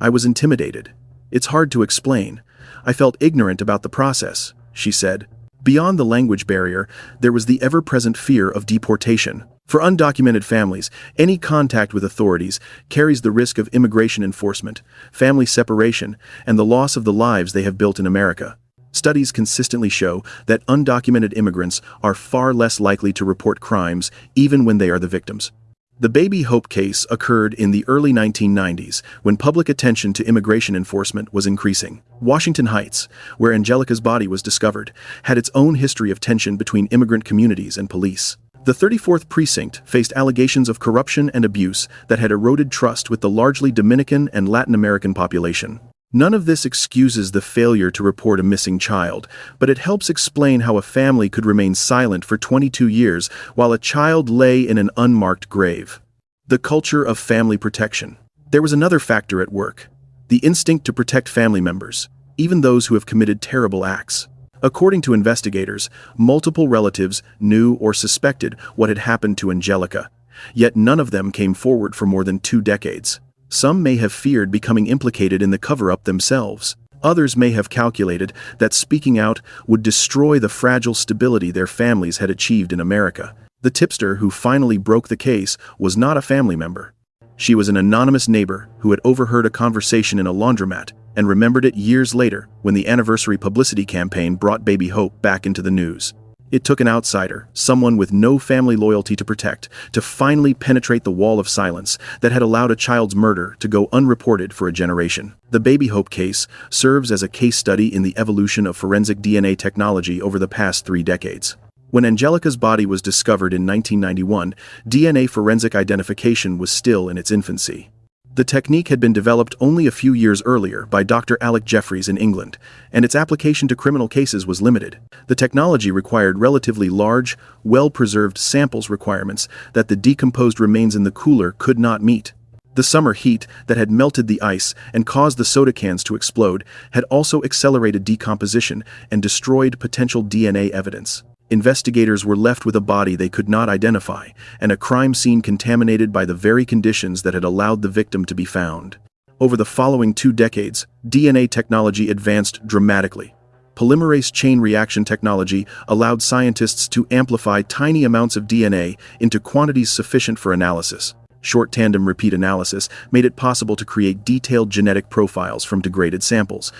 I was intimidated. It's hard to explain. I felt ignorant about the process," she said. Beyond the language barrier, there was the ever-present fear of deportation. For undocumented families, any contact with authorities carries the risk of immigration enforcement, family separation, and the loss of the lives they have built in America. Studies consistently show that undocumented immigrants are far less likely to report crimes, even when they are the victims. The Baby Hope case occurred in the early 1990s, when public attention to immigration enforcement was increasing. Washington Heights, where Anjelica's body was discovered, had its own history of tension between immigrant communities and police. The 34th Precinct faced allegations of corruption and abuse that had eroded trust with the largely Dominican and Latin American population. None of this excuses the failure to report a missing child, but it helps explain how a family could remain silent for 22 years while a child lay in an unmarked grave. The culture of family protection. There was another factor at work: the instinct to protect family members, even those who have committed terrible acts. According to investigators, multiple relatives knew or suspected what had happened to Anjelica, yet none of them came forward for more than 2 decades. Some may have feared becoming implicated in the cover-up themselves. Others may have calculated that speaking out would destroy the fragile stability their families had achieved in America. The tipster who finally broke the case was not a family member. She was an anonymous neighbor who had overheard a conversation in a laundromat and remembered it years later when the anniversary publicity campaign brought Baby Hope back into the news. It took an outsider, someone with no family loyalty to protect, to finally penetrate the wall of silence that had allowed a child's murder to go unreported for a generation. The Baby Hope case serves as a case study in the evolution of forensic DNA technology over the past 3 decades. When Anjelica's body was discovered in 1991, DNA forensic identification was still in its infancy. The technique had been developed only a few years earlier by Dr. Alec Jeffreys in England, and its application to criminal cases was limited. The technology required relatively large, well-preserved samples requirements that the decomposed remains in the cooler could not meet. The summer heat that had melted the ice and caused the soda cans to explode had also accelerated decomposition and destroyed potential DNA evidence. Investigators were left with a body they could not identify, and a crime scene contaminated by the very conditions that had allowed the victim to be found. Over the following 2 decades, DNA technology advanced dramatically. Polymerase chain reaction technology allowed scientists to amplify tiny amounts of DNA into quantities sufficient for analysis. Short tandem repeat analysis made it possible to create detailed genetic profiles from degraded samples.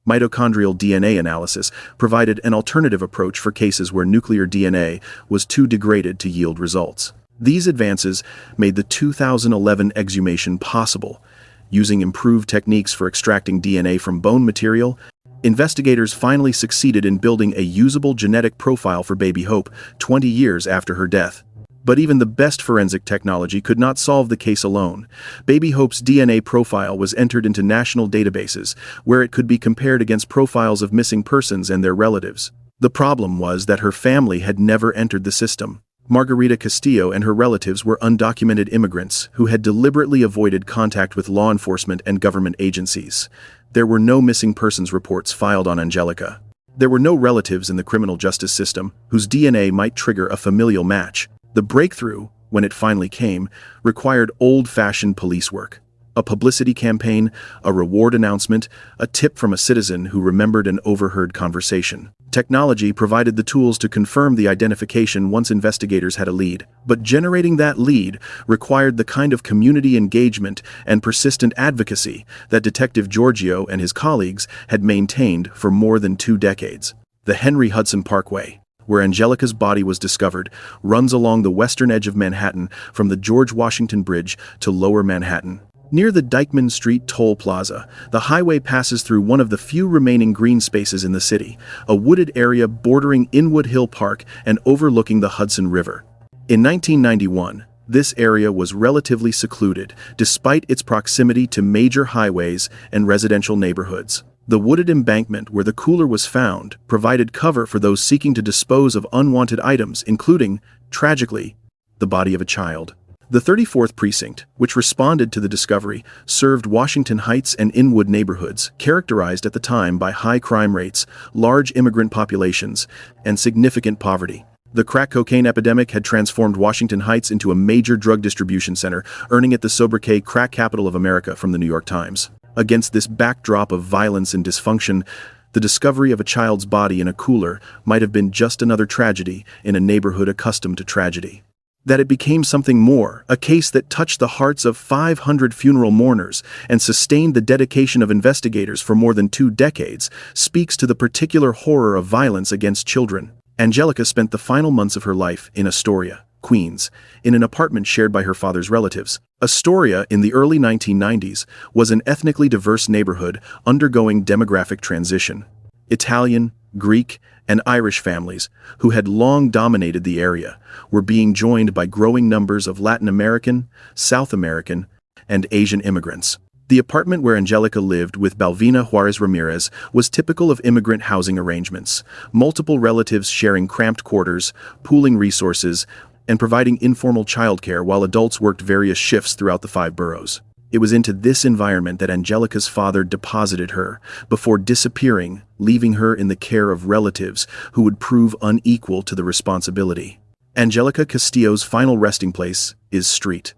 Mitochondrial DNA analysis provided an alternative approach for cases where nuclear DNA was too degraded to yield results. These advances made the 2011 exhumation possible. Using improved techniques for extracting DNA from bone material, investigators finally succeeded in building a usable genetic profile for Baby Hope 20 years after her death. But even the best forensic technology could not solve the case alone. Baby Hope's DNA profile was entered into national databases, where it could be compared against profiles of missing persons and their relatives. The problem was that her family had never entered the system. Anjelica Castillo and her relatives were undocumented immigrants who had deliberately avoided contact with law enforcement and government agencies. There were no missing persons reports filed on Anjelica. There were no relatives in the criminal justice system whose DNA might trigger a familial match. The breakthrough, when it finally came, required old-fashioned police work. A publicity campaign, a reward announcement, a tip from a citizen who remembered an overheard conversation. Technology provided the tools to confirm the identification once investigators had a lead, but generating that lead required the kind of community engagement and persistent advocacy that Detective Giorgio and his colleagues had maintained for more than 2 decades. The Henry Hudson Parkway, where Anjelica's body was discovered, runs along the western edge of Manhattan from the George Washington Bridge to Lower Manhattan. Near the Dyckman Street Toll Plaza, the highway passes through one of the few remaining green spaces in the city, a wooded area bordering Inwood Hill Park and overlooking the Hudson River. In 1991, this area was relatively secluded, despite its proximity to major highways and residential neighborhoods. The wooded embankment where the cooler was found provided cover for those seeking to dispose of unwanted items, including, tragically, the body of a child. The 34th Precinct, which responded to the discovery, served Washington Heights and Inwood neighborhoods, characterized at the time by high crime rates, large immigrant populations, and significant poverty. The crack cocaine epidemic had transformed Washington Heights into a major drug distribution center, earning it the sobriquet "crack capital of America" from the New York Times. Against this backdrop of violence and dysfunction, the discovery of a child's body in a cooler might have been just another tragedy in a neighborhood accustomed to tragedy. That it became something more, a case that touched the hearts of 500 funeral mourners and sustained the dedication of investigators for more than 2 decades, speaks to the particular horror of violence against children. Anjelica spent the final months of her life in Astoria, Queens, in an apartment shared by her father's relatives. Astoria, in the early 1990s, was an ethnically diverse neighborhood undergoing demographic transition. Italian, Greek, and Irish families, who had long dominated the area, were being joined by growing numbers of Latin American, South American, and Asian immigrants. The apartment where Anjelica lived with Balvina Juarez Ramirez was typical of immigrant housing arrangements, multiple relatives sharing cramped quarters, pooling resources, and providing informal childcare while adults worked various shifts throughout the 5 boroughs. It was into this environment that Anjelica's father deposited her, before disappearing, leaving her in the care of relatives who would prove unequal to the responsibility. Anjelica Castillo's final resting place is St.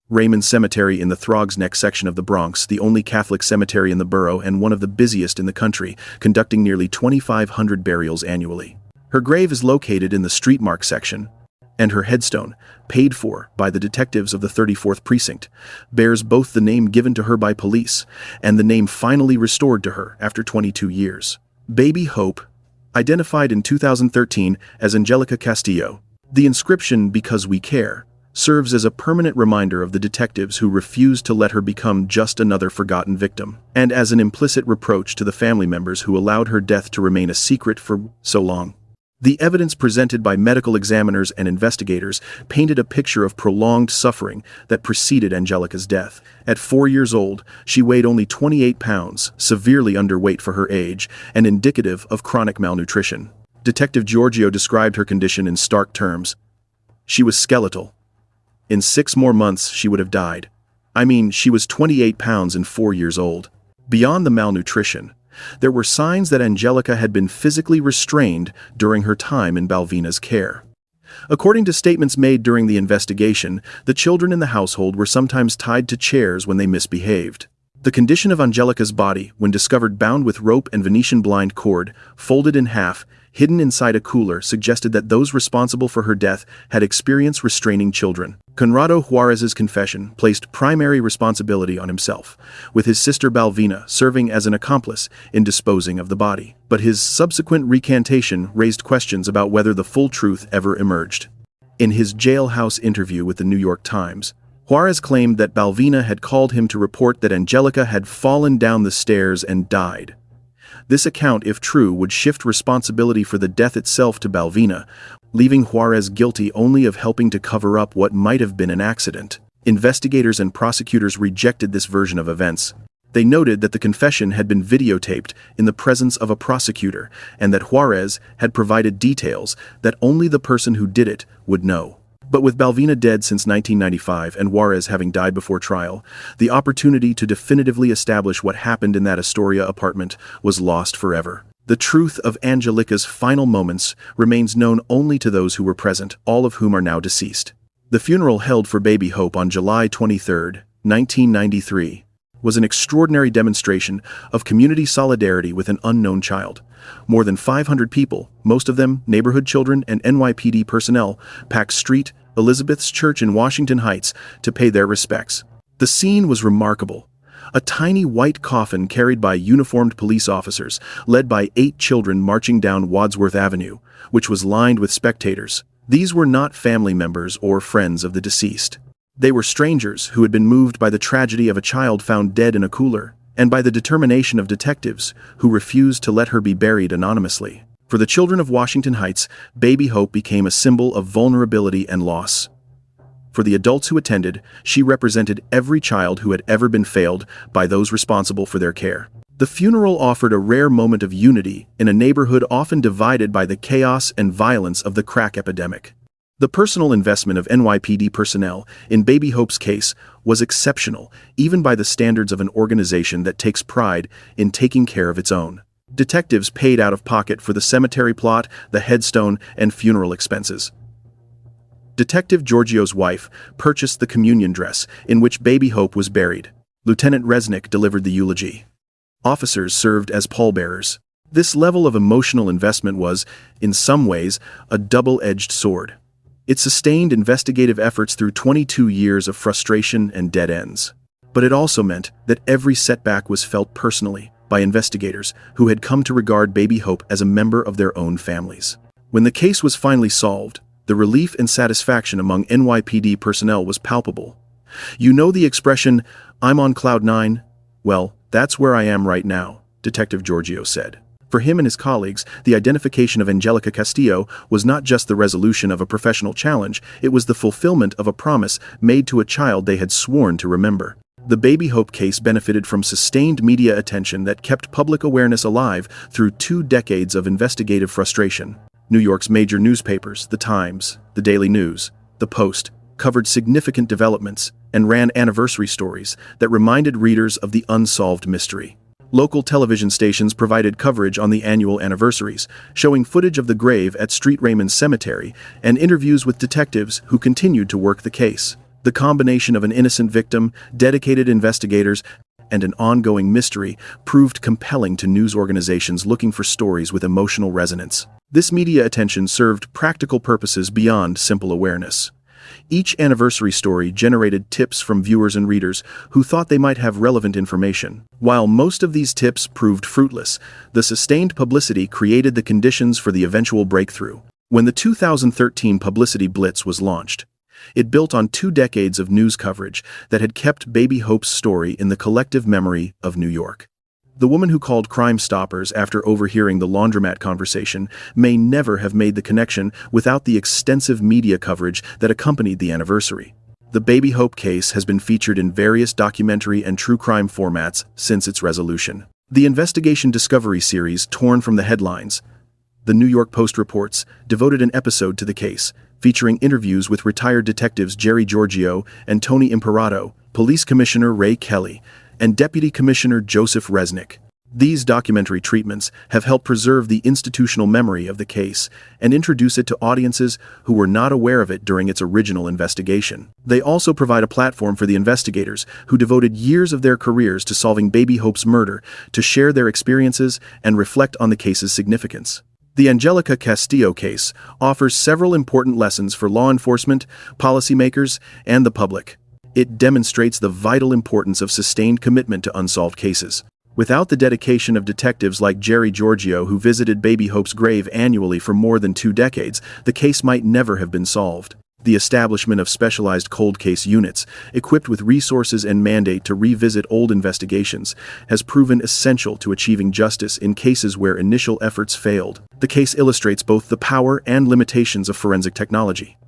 Raymond Cemetery in the Throgs Neck section of the Bronx, the only Catholic cemetery in the borough and one of the busiest in the country, conducting nearly 2,500 burials annually. Her grave is located in the Street Mark section, and her headstone, paid for by the detectives of the 34th Precinct, bears both the name given to her by police and the name finally restored to her after 22 years. Baby Hope, identified in 2013 as Anjelica Castillo. The inscription, "Because We Care," serves as a permanent reminder of the detectives who refused to let her become just another forgotten victim, and as an implicit reproach to the family members who allowed her death to remain a secret for so long. The evidence presented by medical examiners and investigators painted a picture of prolonged suffering that preceded Anjelica's death. At 4 years old, she weighed only 28 pounds, severely underweight for her age, and indicative of chronic malnutrition. Detective Giorgio described her condition in stark terms. She was skeletal. In 6 more months, she would have died. I mean, she was 28 pounds and 4 years old. Beyond the malnutrition, there were signs that Anjelica had been physically restrained during her time in Balvina's care. According to statements made during the investigation, the children in the household were sometimes tied to chairs when they misbehaved. The condition of Anjelica's body, when discovered bound with rope and Venetian blind cord, folded in half, hidden inside a cooler, suggested that those responsible for her death had experienced restraining children. Conrado Juarez's confession placed primary responsibility on himself, with his sister Balvina serving as an accomplice in disposing of the body. But his subsequent recantation raised questions about whether the full truth ever emerged. In his jailhouse interview with the New York Times, Juarez claimed that Balvina had called him to report that Anjelica had fallen down the stairs and died. This account, if true, would shift responsibility for the death itself to Balvina, leaving Juarez guilty only of helping to cover up what might have been an accident. Investigators and prosecutors rejected this version of events. They noted that the confession had been videotaped in the presence of a prosecutor, and that Juarez had provided details that only the person who did it would know. But with Balvina dead since 1995 and Juarez having died before trial, the opportunity to definitively establish what happened in that Astoria apartment was lost forever. The truth of Anjelica's final moments remains known only to those who were present, all of whom are now deceased. The funeral held for Baby Hope on July 23, 1993, was an extraordinary demonstration of community solidarity with an unknown child. More than 500 people, most of them neighborhood children and NYPD personnel, packed Street Elizabeth's Church in Washington Heights to pay their respects. The scene was remarkable. A tiny white coffin carried by uniformed police officers, led by 8 children marching down Wadsworth Avenue, which was lined with spectators. These were not family members or friends of the deceased. They were strangers who had been moved by the tragedy of a child found dead in a cooler, and by the determination of detectives who refused to let her be buried anonymously. For the children of Washington Heights, Baby Hope became a symbol of vulnerability and loss. For the adults who attended, she represented every child who had ever been failed by those responsible for their care. The funeral offered a rare moment of unity in a neighborhood often divided by the chaos and violence of the crack epidemic. The personal investment of NYPD personnel in Baby Hope's case was exceptional, even by the standards of an organization that takes pride in taking care of its own. Detectives paid out of pocket for the cemetery plot, the headstone, and funeral expenses. Detective Giorgio's wife purchased the communion dress in which Baby Hope was buried. Lieutenant Resnick delivered the eulogy. Officers served as pallbearers. This level of emotional investment was, in some ways, a double-edged sword. It sustained investigative efforts through 22 years of frustration and dead ends. But it also meant that every setback was felt personally by investigators who had come to regard Baby Hope as a member of their own families. When the case was finally solved, the relief and satisfaction among NYPD personnel was palpable. You know the expression, "I'm on cloud 9"? Well, that's where I am right now, Detective Giorgio said. For him and his colleagues, the identification of Anjelica Castillo was not just the resolution of a professional challenge, it was the fulfillment of a promise made to a child they had sworn to remember. The Baby Hope case benefited from sustained media attention that kept public awareness alive through 2 decades of investigative frustration. New York's major newspapers, The Times, The Daily News, The Post, covered significant developments and ran anniversary stories that reminded readers of the unsolved mystery. Local television stations provided coverage on the annual anniversaries, showing footage of the grave at Street Raymond Cemetery and interviews with detectives who continued to work the case. The combination of an innocent victim, dedicated investigators, and an ongoing mystery proved compelling to news organizations looking for stories with emotional resonance. This media attention served practical purposes beyond simple awareness. Each anniversary story generated tips from viewers and readers who thought they might have relevant information. While most of these tips proved fruitless, the sustained publicity created the conditions for the eventual breakthrough. When the 2013 publicity blitz was launched, it built on 2 decades of news coverage that had kept Baby Hope's story in the collective memory of New York. The woman who called Crime Stoppers after overhearing the laundromat conversation may never have made the connection without the extensive media coverage that accompanied the anniversary. The Baby Hope case has been featured in various documentary and true crime formats since its resolution. The investigation discovery series, torn from the headlines, the New York Post reports, devoted an episode to the case, featuring interviews with retired detectives Jerry Giorgio and Tony Imperato, Police Commissioner Ray Kelly, and Deputy Commissioner Joseph Resnick. These documentary treatments have helped preserve the institutional memory of the case and introduce it to audiences who were not aware of it during its original investigation. They also provide a platform for the investigators who devoted years of their careers to solving Baby Hope's murder to share their experiences and reflect on the case's significance. The Anjelica Castillo case offers several important lessons for law enforcement, policymakers, and the public. It demonstrates the vital importance of sustained commitment to unsolved cases. Without the dedication of detectives like Jerry Giorgio, who visited Baby Hope's grave annually for more than 2 decades, the case might never have been solved. The establishment of specialized cold case units, equipped with resources and mandate to revisit old investigations, has proven essential to achieving justice in cases where initial efforts failed. The case illustrates both the power and limitations of forensic technology.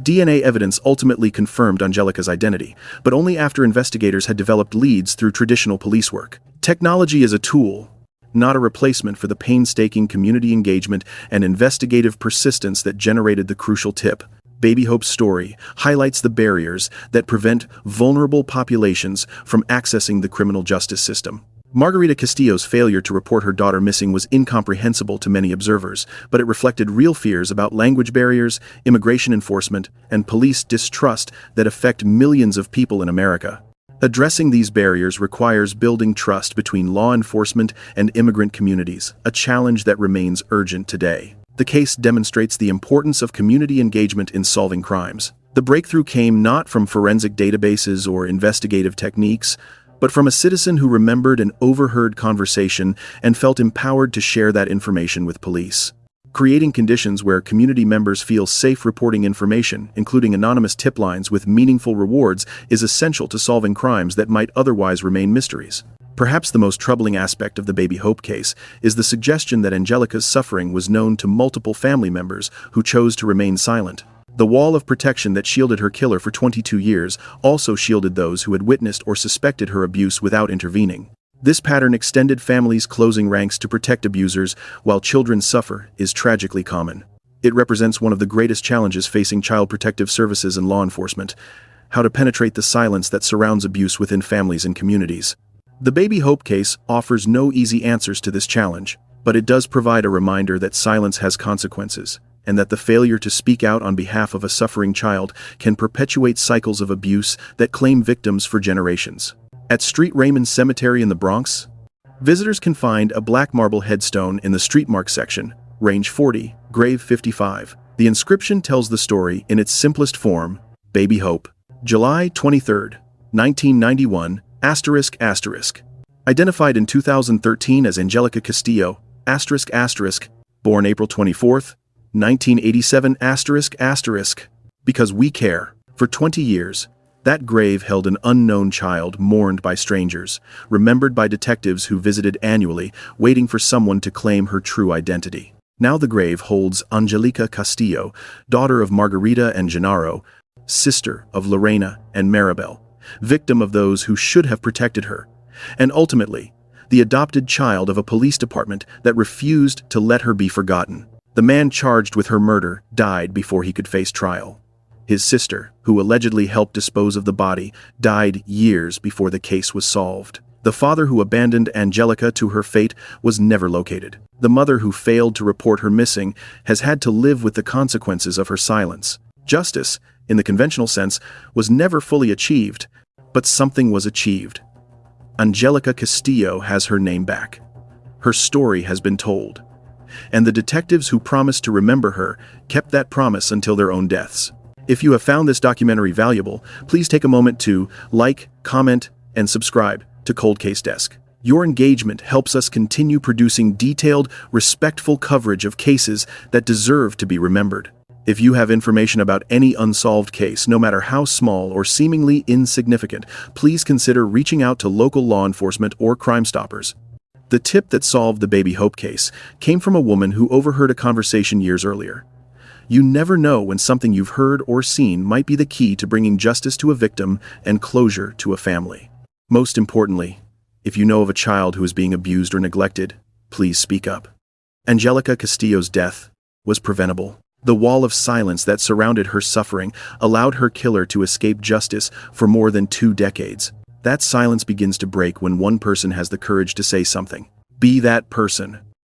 DNA evidence ultimately confirmed Anjelica's identity, but only after investigators had developed leads through traditional police work. Technology is a tool, not a replacement for the painstaking community engagement and investigative persistence that generated the crucial tip. Baby Hope's story highlights the barriers that prevent vulnerable populations from accessing the criminal justice system. Margarita Castillo's failure to report her daughter missing was incomprehensible to many observers, but it reflected real fears about language barriers, immigration enforcement, and police distrust that affect millions of people in America. Addressing these barriers requires building trust between law enforcement and immigrant communities, a challenge that remains urgent today. The case demonstrates the importance of community engagement in solving crimes. The breakthrough came not from forensic databases or investigative techniques, but from a citizen who remembered an overheard conversation and felt empowered to share that information with police. Creating conditions where community members feel safe reporting information, including anonymous tip lines with meaningful rewards, is essential to solving crimes that might otherwise remain mysteries. Perhaps the most troubling aspect of the Baby Hope case is the suggestion that Anjelica's suffering was known to multiple family members who chose to remain silent. The wall of protection that shielded her killer for 22 years also shielded those who had witnessed or suspected her abuse without intervening. This pattern, extended families closing ranks to protect abusers while children suffer, is tragically common. It represents one of the greatest challenges facing child protective services and law enforcement: how to penetrate the silence that surrounds abuse within families and communities. The Baby Hope case offers no easy answers to this challenge, but it does provide a reminder that silence has consequences, and that the failure to speak out on behalf of a suffering child can perpetuate cycles of abuse that claim victims for generations. At Street Raymond Cemetery in the Bronx, visitors can find a black marble headstone in the street mark section, range 40, grave 55. The inscription tells the story in its simplest form: Baby Hope, July 23, 1991, ***. Identified in 2013 as Anjelica Castillo, ***, born April 24, 1987, ***. Because we care. For 20 years, that grave held an unknown child mourned by strangers, remembered by detectives who visited annually, waiting for someone to claim her true identity. Now the grave holds Anjelica Castillo, daughter of Margarita and Gennaro, sister of Lorena and Maribel, victim of those who should have protected her, and ultimately, the adopted child of a police department that refused to let her be forgotten. The man charged with her murder died before he could face trial. His sister, who allegedly helped dispose of the body, died years before the case was solved. The father who abandoned Anjelica to her fate was never located. The mother who failed to report her missing has had to live with the consequences of her silence. Justice, in the conventional sense, was never fully achieved, but something was achieved. Anjelica Castillo has her name back. Her story has been told. And the detectives who promised to remember her kept that promise until their own deaths. If you have found this documentary valuable, please take a moment to like, comment, and subscribe to Cold Case Desk. Your engagement helps us continue producing detailed, respectful coverage of cases that deserve to be remembered. If you have information about any unsolved case, no matter how small or seemingly insignificant, please consider reaching out to local law enforcement or Crime Stoppers. The tip that solved the Baby Hope case came from a woman who overheard a conversation years earlier. You never know when something you've heard or seen might be the key to bringing justice to a victim and closure to a family. Most importantly, if you know of a child who is being abused or neglected, please speak up. Anjelica Castillo's death was preventable. The wall of silence that surrounded her suffering allowed her killer to escape justice for more than 2 decades. That silence begins to break when one person has the courage to say something. Be that person.